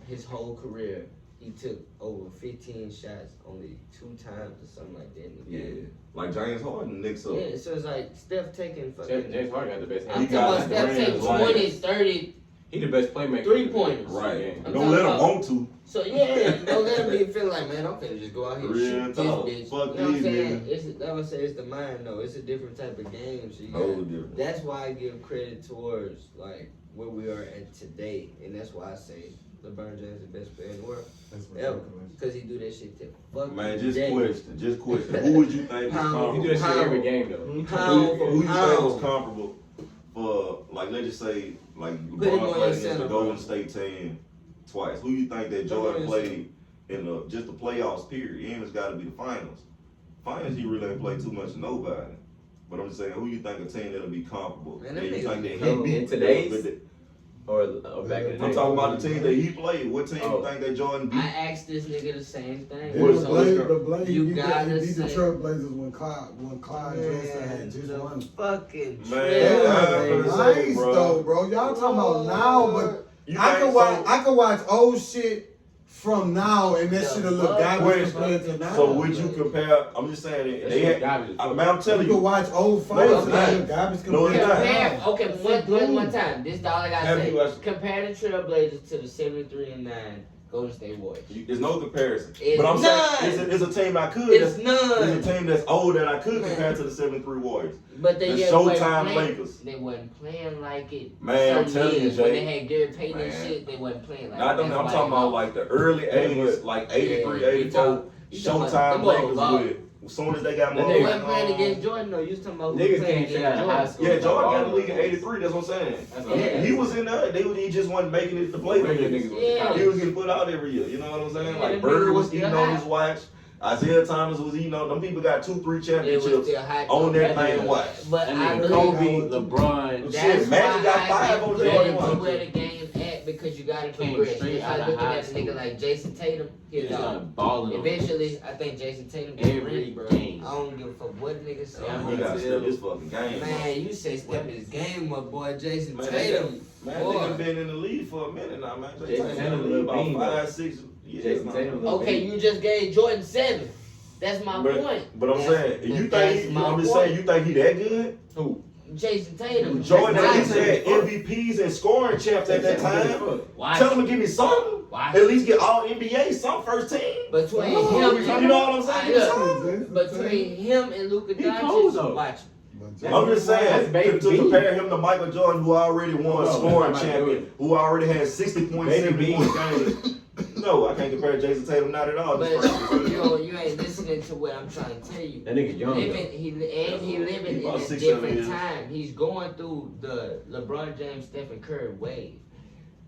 his whole career. He took over 15 shots only 2 times or something like that in the Yeah, game. like James Harden, Knicks up. Yeah, so it's like Steph taking fucking. James Harden got the best. I'm He talking got about Steph the take grand 20, lines. 30. He the best playmaker. 3-pointers. Right. I'm Don't let him talking want to. So yeah, don't let him be feeling like, man, I'm finna just go out here and Real shoot talk. this bitch. Fuck you know what I'm these saying? niggas. I would say it's the mind though. It's a different type of game. So you Totally gotta, different. that's why I give credit towards like where we are at today, and that's why I say LeBron James is the best player in the world That's ever, ridiculous. because he do that shit to fuck Man, day. just question. Who would you think was Pound He comparable? do that shit every Pound. game though. Pound Who for you think was pound. comparable for, like, let's just say, like, Put him on LeBron your played against center, the bro. Golden State team twice. Who you think that Put him on Jordan your played in just the playoffs, period? It ain't just got to be the finals. Finals, he really ain't played too much of nobody. But I'm just saying, who you think a team that'll be comparable? Man, Yeah, that you nigga think that be he beat in today's? but Or back in the day. I'm talking about the team that he played. What team Oh. you think that Jordan beat? I asked this nigga the same thing. Yeah, What is the it? Blaze, You he beat gotta the say- Trailblazers when Clyde Johnson had just the won. fucking Man, trail, I'm baby. gonna say, Nice bro. though, bro. Y'all talking about now, but You I think can watch. so? I can watch old shit from now, and that The shit will look fuck? garbage compared to now. So would you compare? I'm just saying That they shit had. garbage. Man, I'm telling You can you. watch old fights, it's and not. they look garbage No, compared it's to not. Compare, now. okay, one time. This is all I gotta Have you say. watched- Compare the Trailblazers to the 73 and 9 Golden State Warriors. There's no comparison. It's But I'm none. saying it's a team I could. It's It's none. a team that's old that I could Man. compare to the 73 Warriors. But they The just wasn't Showtime playing. Lakers. They wasn't playing like it. Man, I'm Some telling you, years when Jay. they had Gary Payton and Man. shit, they wasn't playing like Now, it. I'm That's why talking they about lost. like the early 80s, like 83, Yeah, 84. you talking about Showtime them Lakers ball. with. As soon as they got They more. wasn't playing against Jordan though. You was talking about who Niggas playing came straight out against of high Jordan. school. Yeah, Jordan got in the league in 83, that's what I'm saying. That's Yeah. He was in there, he just wasn't making it to play with Regular niggas. niggas was Yeah. the He was getting put out every year, you know what I'm saying? Yeah, Like them Bird niggas was was eating still on hot. his watch. Isaiah Thomas was eating on them. People got 2-3 It was championships still hot. on though. that man watch. But And I then believe Kobe, LeBron, that's Shit, Magic why got I 5 think on Jordan Jordan to one. where the game at because you got to Came progress. straight It's out like of looking high at a nigga school. like Jason Tatum. His he's dog. not balling on Eventually, I think Jason Tatum Every get ring, bro. game. I don't give a fuck what niggas say. Yeah, He got to step his fucking game. Man, you say step his game up, boy. Jason Man, Tatum. Man, Boy. nigga been in the league for a minute now, man. Jason Tatum Tatum in the league little bean, about though. 5-6 years Jason now. Tatum. Okay, you just gave Jordan 7. That's my point. But I'm saying, you That's think, my I'm just point. saying, you think he that good? Who? Jason Tatum. Jordan That's at my least had point. MVPs and scoring champs at that time. Watch Tell him to give me something. Watch At least get all NBA, some first team. Between You him and know what I'm saying? Look, between him and Luka He cold, though. Doncic, watch. I'm just saying, That's baby to B. compare him to Michael Jordan, who already won Oh, scoring that's champion, who already had 60 points, Baby 70 B. points games. No, I can't compare Jason Tatum, not at all. But This first you ain't listening to what I'm trying to tell you. That nigga young. Living, he living He about in a 6-7 different years. time. He's going through the LeBron James, Stephen Curry wave.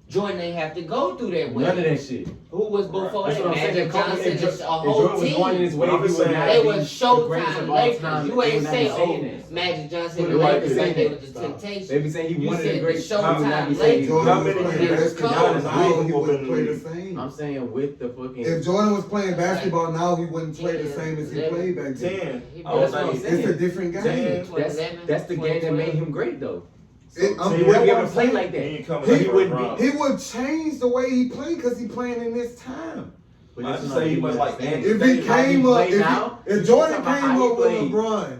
Jordan ain't have to go through that wave. None of that shit. Who was before That's that? what I'm saying. Magic Johnson, If a Jordan whole was going in team. his way, But I'm he just would saying, not They be was the greatest Showtime of all Lakers. time. You They ain't would not say, be saying oh, that. Magic Johnson Put and it the right Lakers there. like they was the Stop. Temptations. They be saying he You one of the said greatest. the How would not be Showtime saying Lakers. Jordan How was many playing years? basketball Giannis now, Hayden he will wouldn't been play in the the same. I'm saying with the fucking. If Jordan was playing basketball now, he wouldn't play the same as he played back then. 10. He I was That's what I'm saying, saying. It's a different game. 10. That's the game that made him great though. It- So I'm- he wouldn't be able that's to play what I'm like He that. ain't coming He out here wouldn't around. He would change the way he played because he playing in this time. But I that's just not say he what was like understand. Andy. If he How he came up, play now, if you Jordan talking about came how he up with played. LeBron,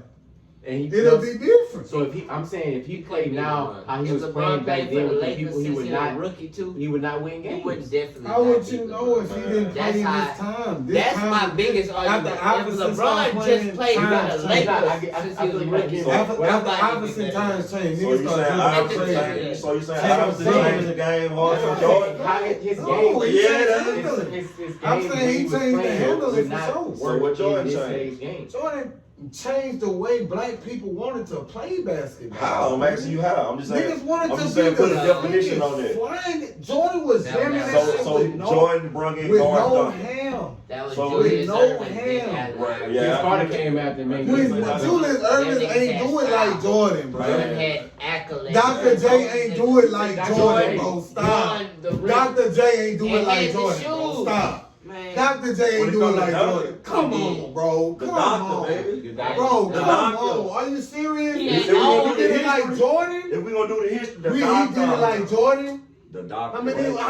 And he it'll does- be different. So if he, I'm saying if he played now, how he If was LeBron playing back played for then the with the Lakers people, he since would he was a not, rookie too. he would not win He games. wouldn't definitely. How would not you beat know if he LeBron. didn't That's play in how- this time? This That's time my biggest argument. If Iverson LeBron started just playing, played for times the changed. Lakers I since feel he was a like rookie, you're After nobody Iverson did times that. changed, So niggas you started saying coming out Iverson crazy. changed? So you saying That's what I'm Iverson saying. changed the game hard Yeah. for Jordan? How his game, No, he Yeah, changed that's- the handle. his I'm game saying when he was changed the playing handle would for not sure. work So what Jordan in this changed? day's game. Jordan changed the way black people wanted to play basketball. How? I'm asking you how. I'm just saying. Niggas wanted I'm to just be saying the put a definition on that. flying. Jordan was That jamming was- that shit So with no, Jordan brung in with guard no dunking. ham. That was So Julius with no Erving, big ham. guy. Right, Vince yeah. Carter came after and made With him. Julius Julius Erving ain't do it like Jordan, bro. Jordan had accolades. Dr. J ain't do it like Dr. Jordan, J bro. Stop. Won the ring. Dr. J ain't do it And like had the Jordan, bro. shoes. Stop. Man. Dr. J When ain't it do it come to like dunking, Jordan. Come he on, bro. The Come doctor, on. baby. Bro, The come doctor. on. Are you serious? He If ain't we old. did it like Jordan, If we gonna do the history, the he doctor. did it like Jordan. The doctor. How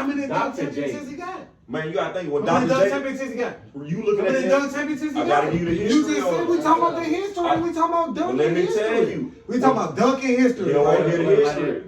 many dunk Dr. J. championships he got? Man, you gotta think what How many Dr. dunk J. championships he got? You How looking at many him? dunk championships he I got? gotta give you the You history just on said it. we talking about the history. We talking about Well, dunking let me history. tell you. We talking about dunking history. You don't want to Right? hear the history.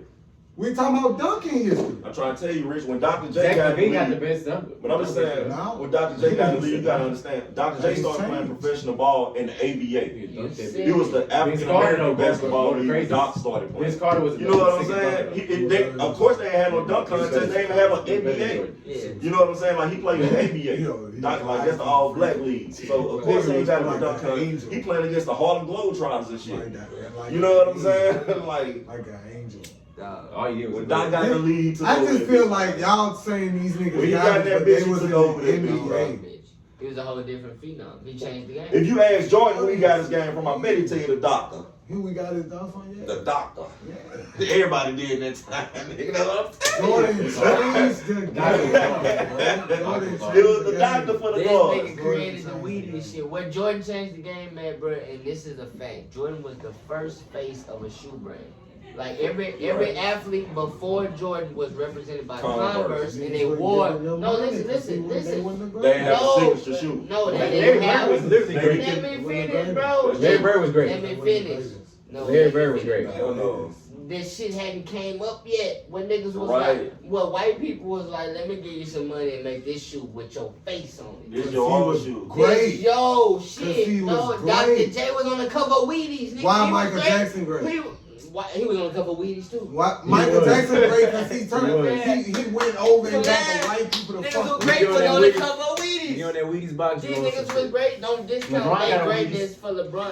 We talking about dunking history. I'm trying to tell you, Rich, when Dr. J Zach got Levine got the lead, best dunker. but I'm just saying, Now- when Dr. J got the lead, you gotta understand, Dr. J He's started playing changed. professional ball in the ABA. You It was the African American basketball league when Doc started playing. Vince Carter was. You know what I'm saying? Of course they ain't had no dunk contest, they didn't have an NBA. Yeah. You know what I'm saying? Like he played in the ABA. He Doc, like that's the all black league. So of course he ain't got no dunk contest. He playing against the Harlem Globetrotters and shit. You know what I'm saying? Like Like an angel. All year when was Doc got the lead to I just feel like y'all saying these niggas When he got got it, that but bitch, they he was in took over the that bitch, bro. NBA. He was a whole different phenom. He changed the game. If you ask Jordan who he got his game from, I bet he tell you the doctor. Who we got his dunk from yet? The doctor. Yeah. Everybody did that time. You know what I'm Jordan saying? changed the game. Jordan changed It was the game. doctor for the This boys. nigga created the weediest shit. What Jordan changed the game at, bro, and this is a fact. Jordan was the first face of a shoe brand. Like every athlete before Jordan was represented by Converse, and they wore. No, listen. They have No, a signature shoe. No, they Larry didn't Bird have. was literally great. Let me finish, bro. Larry Bird was Let great. me finish. No, Larry Bird was great. Hell no. that shit hadn't came up yet. When niggas was Right. like, well, white people was like, let me give you some money and make this shoe with your face on it. This He your own was shoe. great. Yo, 'Cause shit. he was No, great. DsgJay was on the cover of Wheaties. Nigga. Why He was Michael great. Jackson great? He was on the cover of Wheaties too. What? Michael Jackson great because he He turned. He went over and got the white people to Niggas fuck was with. great You on was that on the Wheaties? cover of You Wheaties. on that Wheaties box? These you on niggas some was shit. great. Don't discount LeBron their got on greatness for LeBron.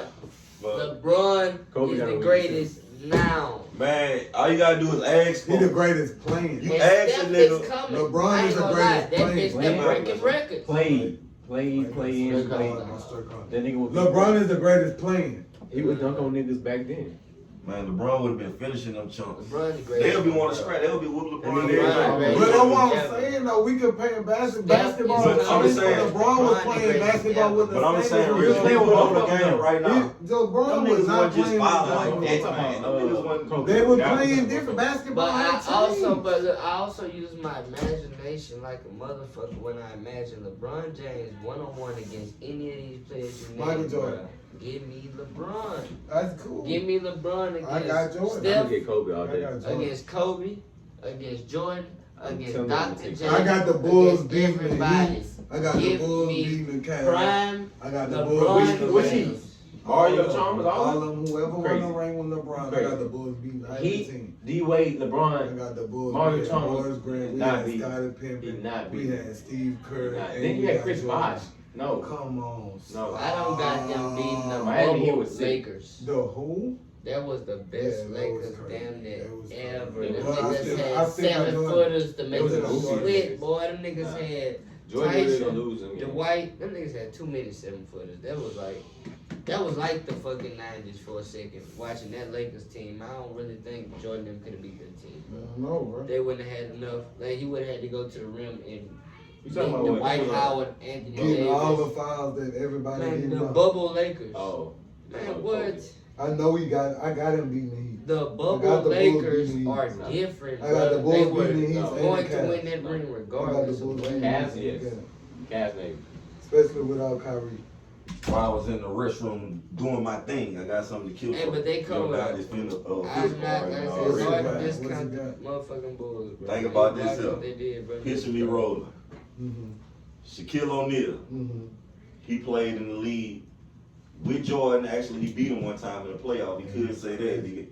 But LeBron Kobe is got the on Wheaties, greatest now. man, all you gotta do is ask He the for. greatest playing. You And ask Steph a is nigga. coming. LeBron I ain't is the gonna greatest lie. That player. bitch been breaking records. Play, and play. That nigga would be LeBron is the greatest playing. He would dunk on niggas back then. Man, LeBron would have been finishing them chunks. LeBron the greatest. They'll be wanting to scratch. They'll be whooping LeBron. And every then night. LeBron, But that's what Yeah. I'm saying though. We comparing basketball. Steph Basketball is was I'm just great. saying, LeBron was LeBron playing the greatest basketball ever. with the But I'm same saying, as real LeBron. people on the game right now. LeBron Them was niggas not wasn't just playing filing with like that, basketball. man. Them niggas wasn't. They were Yeah. playing different basketball. But had changed. I also use my imagination like a motherfucker when I imagine LeBron James one-on-one against any of these players you Michael named, Jordan. bruh. Give me LeBron. That's cool. Give me LeBron I got against Jordan. I'm Steph, gonna get Kobe all I day. got Jordan. against Kobe, against Jordan, I'm against telling you, Dr. J. I got the Bulls against beating the everybody. Heat. I got the Give Bulls me beating the Cavs. Prime I got the LeBron Bulls beating the Which Lakers. Heat? All your Chalmers, all All of of them, whoever won Crazy. the ring with LeBron, I Crazy. got the Bulls beating the Heat, team. D Wade, I LeBron. got the Bulls. Mario We had Chalmers Horace Grant. We not had beat. Scottie He Pippen. not We beat. had Steve Kerr. Nah, and then you we had got Chris Jordan. Bosh. No. Come on. No. I don't got them beating the Miami, he bubble was sick. Lakers. The who? That was the best Yeah, that was Lakers crazy. damn near That was crazy. ever. Yeah, Them but I niggas still- I had still got 7-footers to make was them a movie. split, boy. Them niggas had Jordan really Tyson, gonna lose him. the White. Them niggas had too many 7-footers. That was like the fucking 90s for a second. Watching that Lakers team, I don't really think Jordan them could have beat that team. No, bro. They wouldn't have had enough. Like he would have had to go to the rim and You beat talking about the what? White Howard, Anthony Getting all the Davis, fouls that everybody man, didn't the know. bubble Lakers. Oh. Man, what? I know I got him beating the Heat. The I got bubble the Bulls Lakers beating the are Heat. different, I got the bro. They Bulls were beating the Heat and going the to Cavs. win that ring I got the regardless of Bulls what beating happened. the yes. Heat. Cavs name. Especially without Kyrie. While I was in the restroom doing my thing, I got something to kill Hey, for. but they come with down a- this I'm physical not right gonna now say What's it's he hard got? to What's discount he the got? motherfucking Bulls, bro. Think about They this blocked here. what they did, bro. Picture me rolling. Mm-hmm. Shaquille O'Neal, Mm-hmm. he played in the league with Jordan. Actually, he beat him one time in the playoff. He could say that. He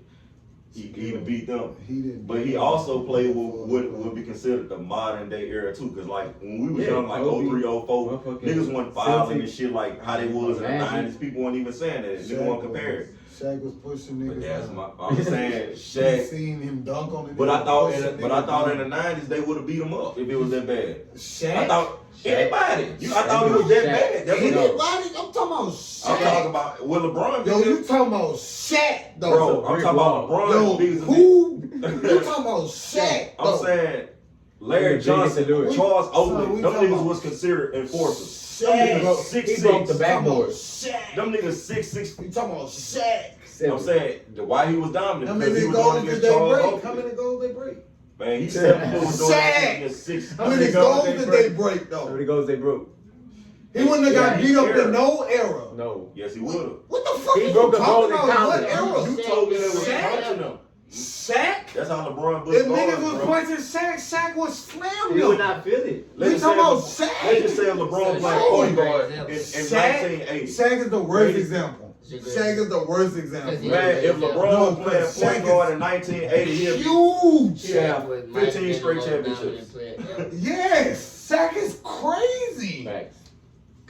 even beat them. He didn't. But he also played with what would be considered the modern day era too. Cause like when we was Yeah, young, like Kobe, 03, 04, motherfucking niggas wasn't filing and Celtics, shit like how they was in the Magic. 90s. People weren't even saying that. Niggas weren't comparing. Shaq was pushing niggas. But that's out. I'm saying You Shaq. seen him dunk on the But I nigga, thought push in a the, but I nigga thought in down. the 90s they would have beat him up if it was that bad. Shaq. I thought anybody. I thought it was Shaq. that bad. That's what Anybody? I'm talking about Shaq. I'm talking about. Will LeBron? Yo, beat you him? talking about Shaq though? Bro, I'm Brick talking about wall. LeBron. Yo, Big as a who? You talking about Shaq? I'm though. saying Larry He's the biggest to Johnson, do it. Charles So Oakley, we them talking niggas about- was considered enforcers. Shaq. Them niggas He broke the 6'6". backboard. Shaq. Them niggas 6'6". You talking about Shaq? I'm saying why he was dominant How because many he was going goals did against they Charles break? Oakley. How many goals they break? Man, he's 7 foot was doing that Shaq. shit against 6. How many goals did they break How though? many goals they broke? He wouldn't have got Yeah, beat up era. in no era. No. Yes, he would have. What the fuck He are broke you a goal talking and about? What counted. era? You told me that was Shaq? punching him. Shaq? That's how LeBron Bush If niggas was bro. punching Shaq, Shaq was slamming He would him. not feel it. We talking about Shaq. Let's just say LeBron playing point guard in Shaq, 1980. Shaq is the worst Maybe. example. Shaq Shaq is the worst example. Man, if LeBron No, was playing Shaq point guard in 1980, he'll be Huge. Yeah, 15 straight championships. Yes, Shaq is crazy. Facts.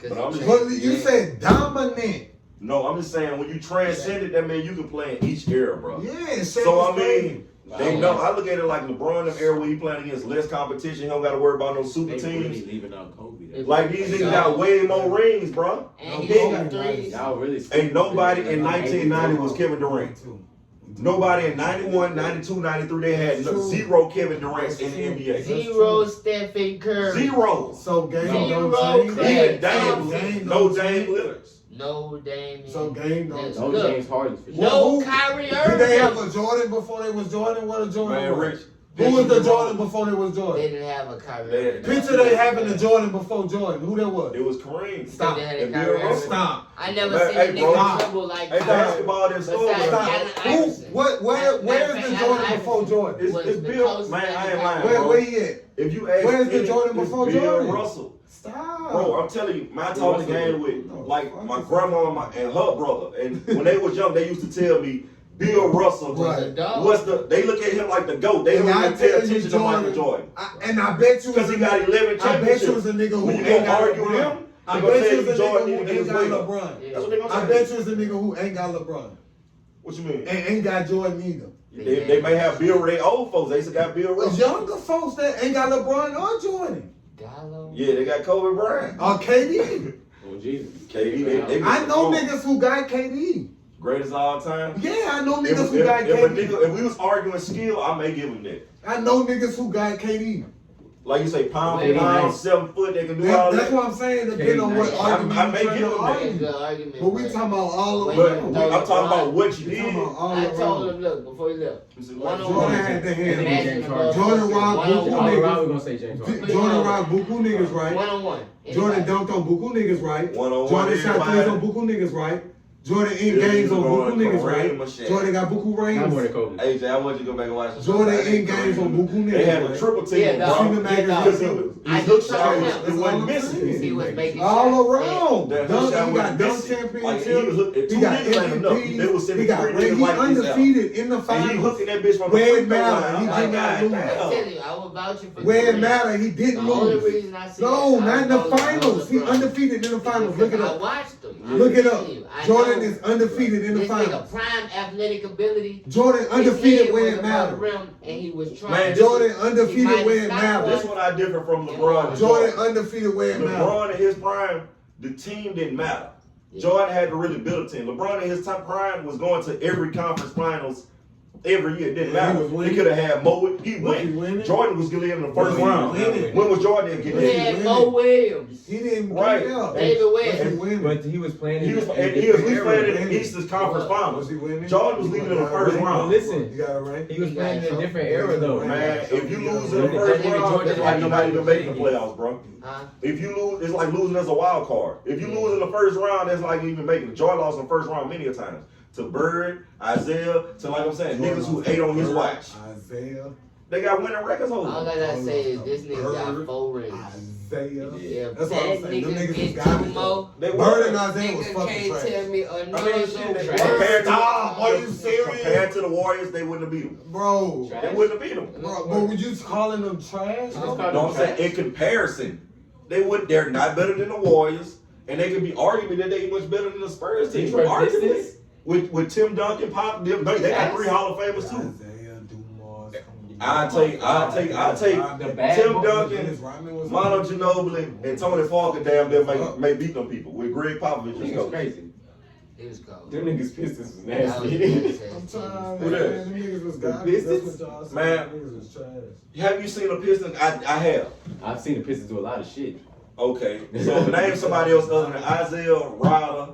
But I'm just- But you said dominant. No, I'm just saying when you transcend it, that means you can play in each era, bro. Yeah, Shaq So I is crazy. mean, they know. I look at it like LeBron, the era where he playing against less competition. He don't got to worry about no super They teams. really leaving out Kobe. though. Like these niggas got way more rings, bro. And he got threes. Y'all really. Ain't nobody in 1990 was Kevin Durant. Nobody in 91, 92, 93, they had zero Kevin Durant in the NBA. Zero Stephen Curry. Zero. So game Zero don't change. credit. Even Game Dame, don't no Dame change. Lillard. No Damian. So game don't That's No Look. James Harden for sure. No Who- Kyrie Did they have Irving. a Jordan before they was Jordan? What a Jordan Man, was? Rich, Who was the Jordan before there was Jordan? They didn't have a Kyrie. Picture they having the Jordan before Jordan. Who that was? It was Kareem. Stop. They had a Kyrie. Stop. I never Man, seen hey, a bro, nigga dribble like Hey, basketball didn't score. Besides Stop. Allen Who? Iverson. Where's the Jordan before Jordan? It's Bill. Man, I ain't lying. Where he at? If you ask Where's the any- Jordan before Bill Jordan? Russell. Stop. Bro, I'm telling you, man, I talked the game with like my grandma and her brother, and when they was young, they used to tell me Bill Russell Right. was they look at him like the GOAT. They don't even pay attention to Michael Jordan. And I bet you Because he got 11 I bet you championships. was a nigga who When you ain't gonna got argue LeBron. him, I they gonna bet tell you was a Jordan nigga need who to get ain't his got weight up. LeBron. That's what they gonna say. I bet you was a nigga who ain't got LeBron. What you mean? And ain't got Jordan either. They may have Bill, they old folks. They still got Bill There's Russell. younger folks that ain't got LeBron or Jordan. Gallo. Yeah, they got Kobe Bryant. Or KD. Oh, Jesus. KD, they I know niggas who got KD. greatest of all time. Yeah, I know If, niggas who got if a KD. nigga, if we was arguing skill, I may give him that. I know niggas who got KD. Like you say, pound for Maybe pound, nice. 7 foot, they can do all That's that. what I'm saying, depending on what KD. argument I you may trying give to him that. It's a argue. good argument. But we talking about all Wait, around. But I'm talking about what you We talking did. about all I told around. him, look, before he left. One on Jordan one. had the hand. Imagine the ball. Jordan robbed One on Buku one. All around, niggas. we're gonna say James Harden. Jordan robbed Buku niggas, right? One on one. Jordan dunked on Buku niggas, right? One-on-one, Jordan shot threes everybody. on Buku niggas, right? Jordan in Yeah, games he on was Buku going niggas, Kareem right? Machete. Jordan got Buku Not more rings. than Kobe. AJ, I want you to go back and watch the Jordan show. in games on Buku niggas. They had a right? triple team, Yeah, bro. dog. Single Yeah, niggas dog. Because I his hook just shot told was, him. it wasn't missing. He was making all shots. around. That Dunk, hook shot he was got dunk missing. Like, he championship. hooked at He two got niggas ain't enough. They was MVPs. sending He got three he niggas like this out. undefeated in the And he finals. hooking that bitch from the Where free it throw matter, line. he I'm did not like, lose. I God tell damn. you, I was vouching for Where it Kareem. matter, he The didn't only lose. reason I see No, that, not in the I was finals. He LeBron. undefeated in the finals. Look it I up. watched him. Look it up. I Jordan know is undefeated in the this finals. nigga prime athletic ability. Jordan His undefeated head where was it above the mattered. rim, and he was trying. Man, to- Jordan he undefeated might where it stop mattered. This one I differ from LeBron and Jordan Jordan. undefeated where it mattered. LeBron in his prime, the team didn't matter. Yeah. Jordan had to really build a team. LeBron in his top prime was going to every conference finals every year. It didn't Yeah, he matter. was winning. He could have had Mo. He Was he winning? went. Jordan was getting in the first Was he round. winning? When was Jordan getting He in? had winning. Mo Williams. He didn't Right. get out. David Was West. he winning? But he was playing He in was, a and he was different at least playing era. in the Eastern Conference Was Finals. he winning? Jordan was leading in the first round. Listen, You got it right. he was playing in a different era though. Man, if you lose in the That first nigga round, Jordan it's like had nobody even making the United playoffs, bro. Huh? If you lose, it's like losing as a wild card. If you lose in the first round, it's like even making it. Jordan lost in the first round many a times. To Bird, Isaiah, to like I'm saying, niggas who ate on his watch. Isaiah. They got winning records All over. I gotta say is this nigga got Bird. 4 rings. Isaiah. If That's what I'm that saying. Them nigga niggas was get 2 garbage. more, They Bird were. and Isaiah was nigga fucking can't trash. tell me I mean, another shit, they- trash. compared to Stop, are you serious? compared to the Warriors, they wouldn't have beat them. Bro. Trash. They wouldn't have beat them. Bro, but would you calling them trash? Just though? call No, I'm saying in comparison, they're not better than the Warriors, and they could be arguing that they much better than the Spurs team. Detroit Arguably, Pistons? with Tim Duncan, Pop, they got 3 Hall of Famers too. Isaiah, Dumas. I take The bad Tim boys, Duncan, Dennis Rodman was Mono Ginobili, and Tony Falk damn them may beat them people with Greg Popovich. Niggas and crazy. He was cold. Them niggas Pistons was I was nasty. gonna say I'm James tired, Who man. that? Them niggas was The garbage. That's Pistons? what y'all said. Man. Them niggas was trash. Have you seen the Pistons? I have. I've seen the Pistons do a lot of shit. Okay, so name somebody else other than Isaiah, Ryder,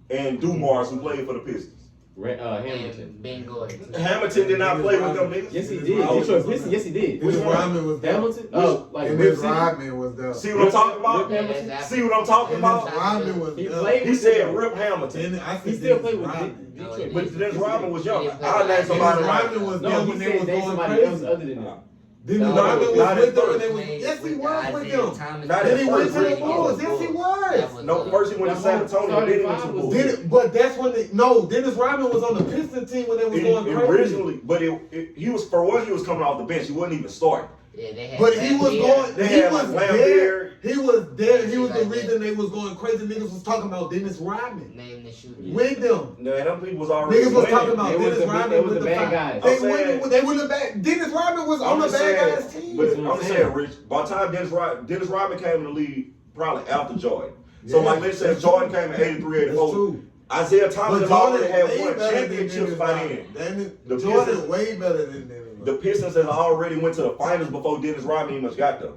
and Dumars who played for the Pistons. Hamilton. and Ben Gordon. Hamilton did not play with them niggas. Yes, he Dennis did. Rodman Detroit was Pistons. on Yes, he did. Dennis Which one? Rodman was there. Hamilton? Oh, like And Rip Dennis City? Rodman was there. See what I'm talking about? Rip Yeah, Hamilton? that's See what I'm talking Dennis about? Rodman was He there. played He with said them. Rip Hamilton. Dennis, I He said still Dennis played with Rodman. Detroit. But Dennis Rodman was young. He I played named with somebody Dennis like Rodman was there No, when he they said was name going somebody else crazy. other than that. Dennis No, Rodman was not with at them when first. they was. Yes, he was with them. Not Then at he went first. to the Rick. Bulls. Yes, he was. No, first he went to San Antonio, then he went to the Bulls. But that's when they, no, Dennis Rodman was on the Pistons team when they was going crazy. Originally, but he was for one. He was coming off the bench. He wasn't even starting. Yeah, they had But he was going. They He had, was like, there. Lambert. He was there. He was the Like reason they was going crazy. Niggas was talking about Dennis Rodman Name the shooter. with them. No, them people was already. Niggas was winning. talking about They was Dennis the- Rodman they was with the the bad five. guys. They I'm saying- winning. They were the bad. Dennis Rodman was on the just bad saying, guys team. But That's what I'm I'm saying, saying. Rich, by the time Dennis Rodman came in the league, probably after Jordan. So, Yeah, like, let's say that's Jordan true. came in 83, That's 84. true. Isaiah Thomas But had already Jordan had way won better than championships Dennis by Rodman. then. The The Jordan Pistons- way better than Dennis The Rodman. Pistons has already went to the finals before Dennis Rodman even got there.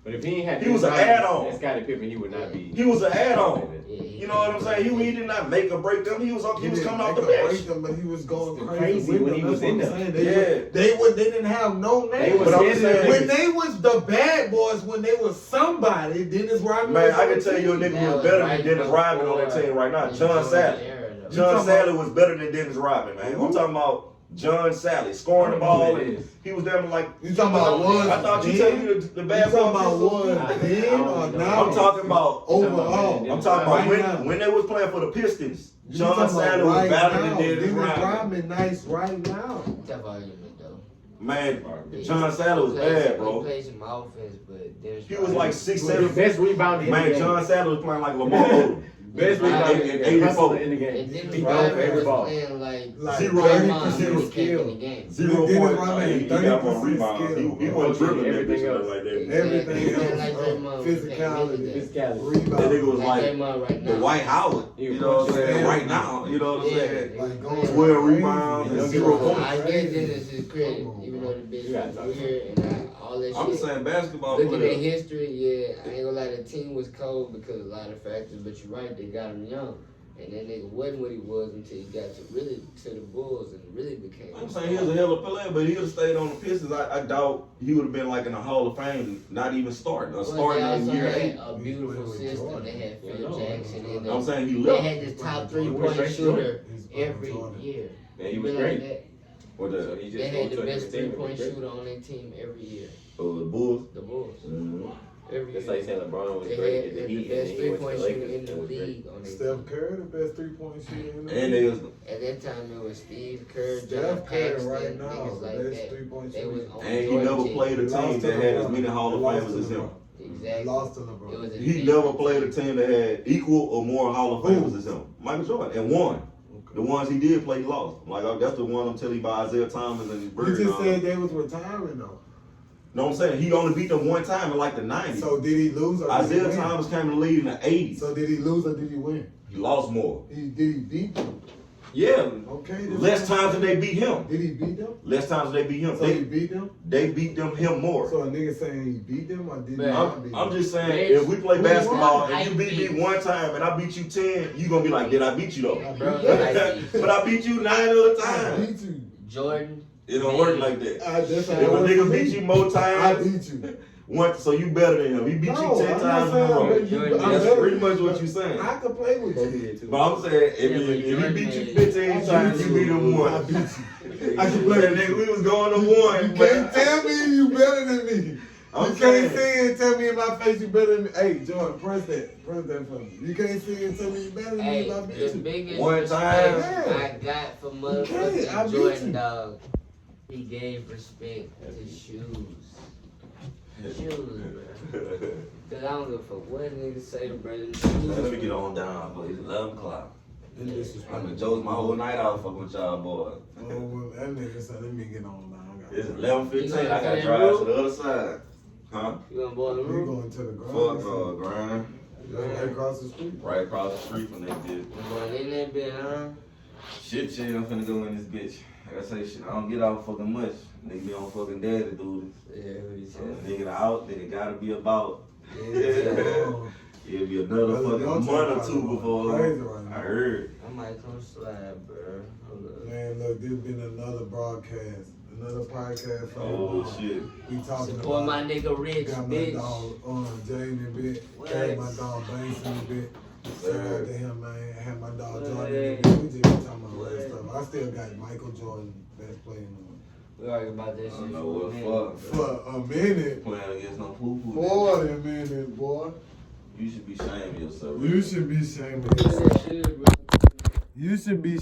But if he ain't had He was an add-on. and Scottie Pippen, he would not be. He was an add-on. Yeah, You know what I'm saying? He did not make or break them. He was coming off the break bench. them, but he was going It's crazy crazy when with he them. was That's in what I'm there. saying. They didn't have no name. They was But I'm saying, When they was the bad boys, when they was somebody, Dennis Rodman. Man, was I on can the tell you a team. nigga who was better than Dennis Rodman on that team right now. John Sally. John Sally was better than Dennis Rodman, man. I'm talking about John Sally scoring the ball. And he was down like. You talking about one? I thought you telling me the bad You talking about boy. one then or now? I'm talking about overall. I'm talking about Right when they was playing for the Pistons. You John talking about Sally was right better now. than Dennis Rodman. Rodman nice right now. Tough argument though. Man, John Sally was bad, He bro. played some offense, but Dennis He was like The 6'7". best rebound in the Man, game. John Sally was playing like Lamar Odom. Best rebound in the game. 84. Hustler in the game. And Dennis He dove for Rodman every was ball. playing like Zero Draymond 30% was skill. in the game. 0 Dennis points. Rodman He got 30% more rebounds. skill. He wasn't dribbling Everything everything else. like that. Everything Yeah, else, like Draymond was physicality, physicality. rebound. That nigga was Like like Draymond right now. the White Howard. You know what I'm saying? Right now. You know what I'm saying? Like going 12 rebounds and crazy. 0 I points. give Dennis his credit, Come on, even bro. though the bitch You gotta was talk weird and all that I'm shit. just saying basketball Looking at players. history, yeah, I ain't gonna lie, the team was cold because of a lot of factors, but you're right, they got him young. And that nigga wasn't what he was until he got to the Bulls and really became. I'm saying he was a hell of a player, but he would have stayed on the Pistons. I doubt he would have been like in the Hall of Fame, not even starting. Or Well, starting they in also year had 8. a beautiful system. They had Phil Jackson in there. I'm saying he They left. had this top He went 3-point straight to shooter He's every Jordan. year. Yeah, he You was realize great. that? What So the he just They had the took best every team. 3-point shooter on their team every year. the Bulls? The Bulls. Mm-hmm. Every That's year. like saying LeBron was They great had at the the Heat, and best then he went to 3-point the shooter Lakers. in the That was great. league on their Steph team. Curry, the best 3-point shooter in the And league. they was At that time, it was Steve Kerr, John Steph Curry Paxson, right now, niggas the like best that. 3-point They shooter. was on and he Jordan never team. played a They lost team to that had as LeBron. many Hall They of lost Famers to as him. LeBron. Exactly. Lost to It LeBron. was a He different never played a team. team that had equal or more Hall of Famers as him. Michael Jordan, and won. The ones he did play, he lost. Like that's the one I'm telling you about Isaiah Thomas and his You bird. just said they was retiring though. No, I'm saying he only beat them one time in like the 90s. So did he lose or did he Isaiah win? Thomas came in the league in the 80s. So did he lose or did he win? He lost more. Did he beat them? Yeah. Okay. Less times than they beat him. Did he beat them? Less times than they beat him. So he beat them? They beat him more. So a nigga saying he beat them or did he Man, not beat them? I'm just saying, Bitch, if we play who basketball won? and you beat me one time and I beat you 10, you gonna be like, did I beat you though? Bro, I beat But I beat you 9 other I times. beat you. Jordan. It don't work like that. That's If a nigga beat you more I times, beat you. so you better than him. He beat No, you 10 I'm times not in a saying I row. beat you, Jordan, but I'm That's better. pretty much what you saying. I can play with you. But I'm saying, if Yeah, but he Jordan beat you made- 15 times, you beat him I one. beat you. I can Hey, play with nigga, you. we was going to one. You can't tell me you better than me. I'm You can't saying. say and tell me in my face you better than me. Hey, Jordan, press that. Press that for me. You can't say and tell me you better than me Hey, if I the beat you. biggest One respect time. I got from Okay, I motherfucking beat Jordan, you. dog. He gave respect to shoes. Shoes, bro. Cause I don't give a fuck what niggas say to brother. Let me get on down, boys. 11 o'clock. And disrespect. I've been jokes my whole night out fucking with y'all boys. Oh, well, that nigga said, let me get on now. It's 11:15. I You gotta gonna drive go to the other side. Huh? You gonna boil the We room? going to the Fuck ground. grind. Right across the street. Right across the street from that bitch. You going in that bit, huh? Shit, I'm finna go in this bitch. Like I say, shit, I don't get out fucking much. Nigga be on fucking daddy duty. Yeah, what he So said. nigga out, nigga gotta be about. Oh, It'll be another Brother, fucking y'all month or talking two about before. crazy right now. I heard. I might come slide, bro. Hold up. Man, look, this been another broadcast. Another podcast. For Oh everyone. shit. We talking Support about. my nigga Rich, Got my bitch. dog Jay in the bit. What? Got my dog Banks in the bit. Shout out Sir. to him, man. I had my dog What? Jordan in the bit. We just been talking about What? that stuff. I still got Michael Jordan best player in the world. We arguing about that I shit don't know for a what minute. fuck. For a minute. Playing against no poo-poo. 40 minutes, boy. You should be ashamed of yourself. You should be ashamed of Look at yourself. that shit, bro. You should be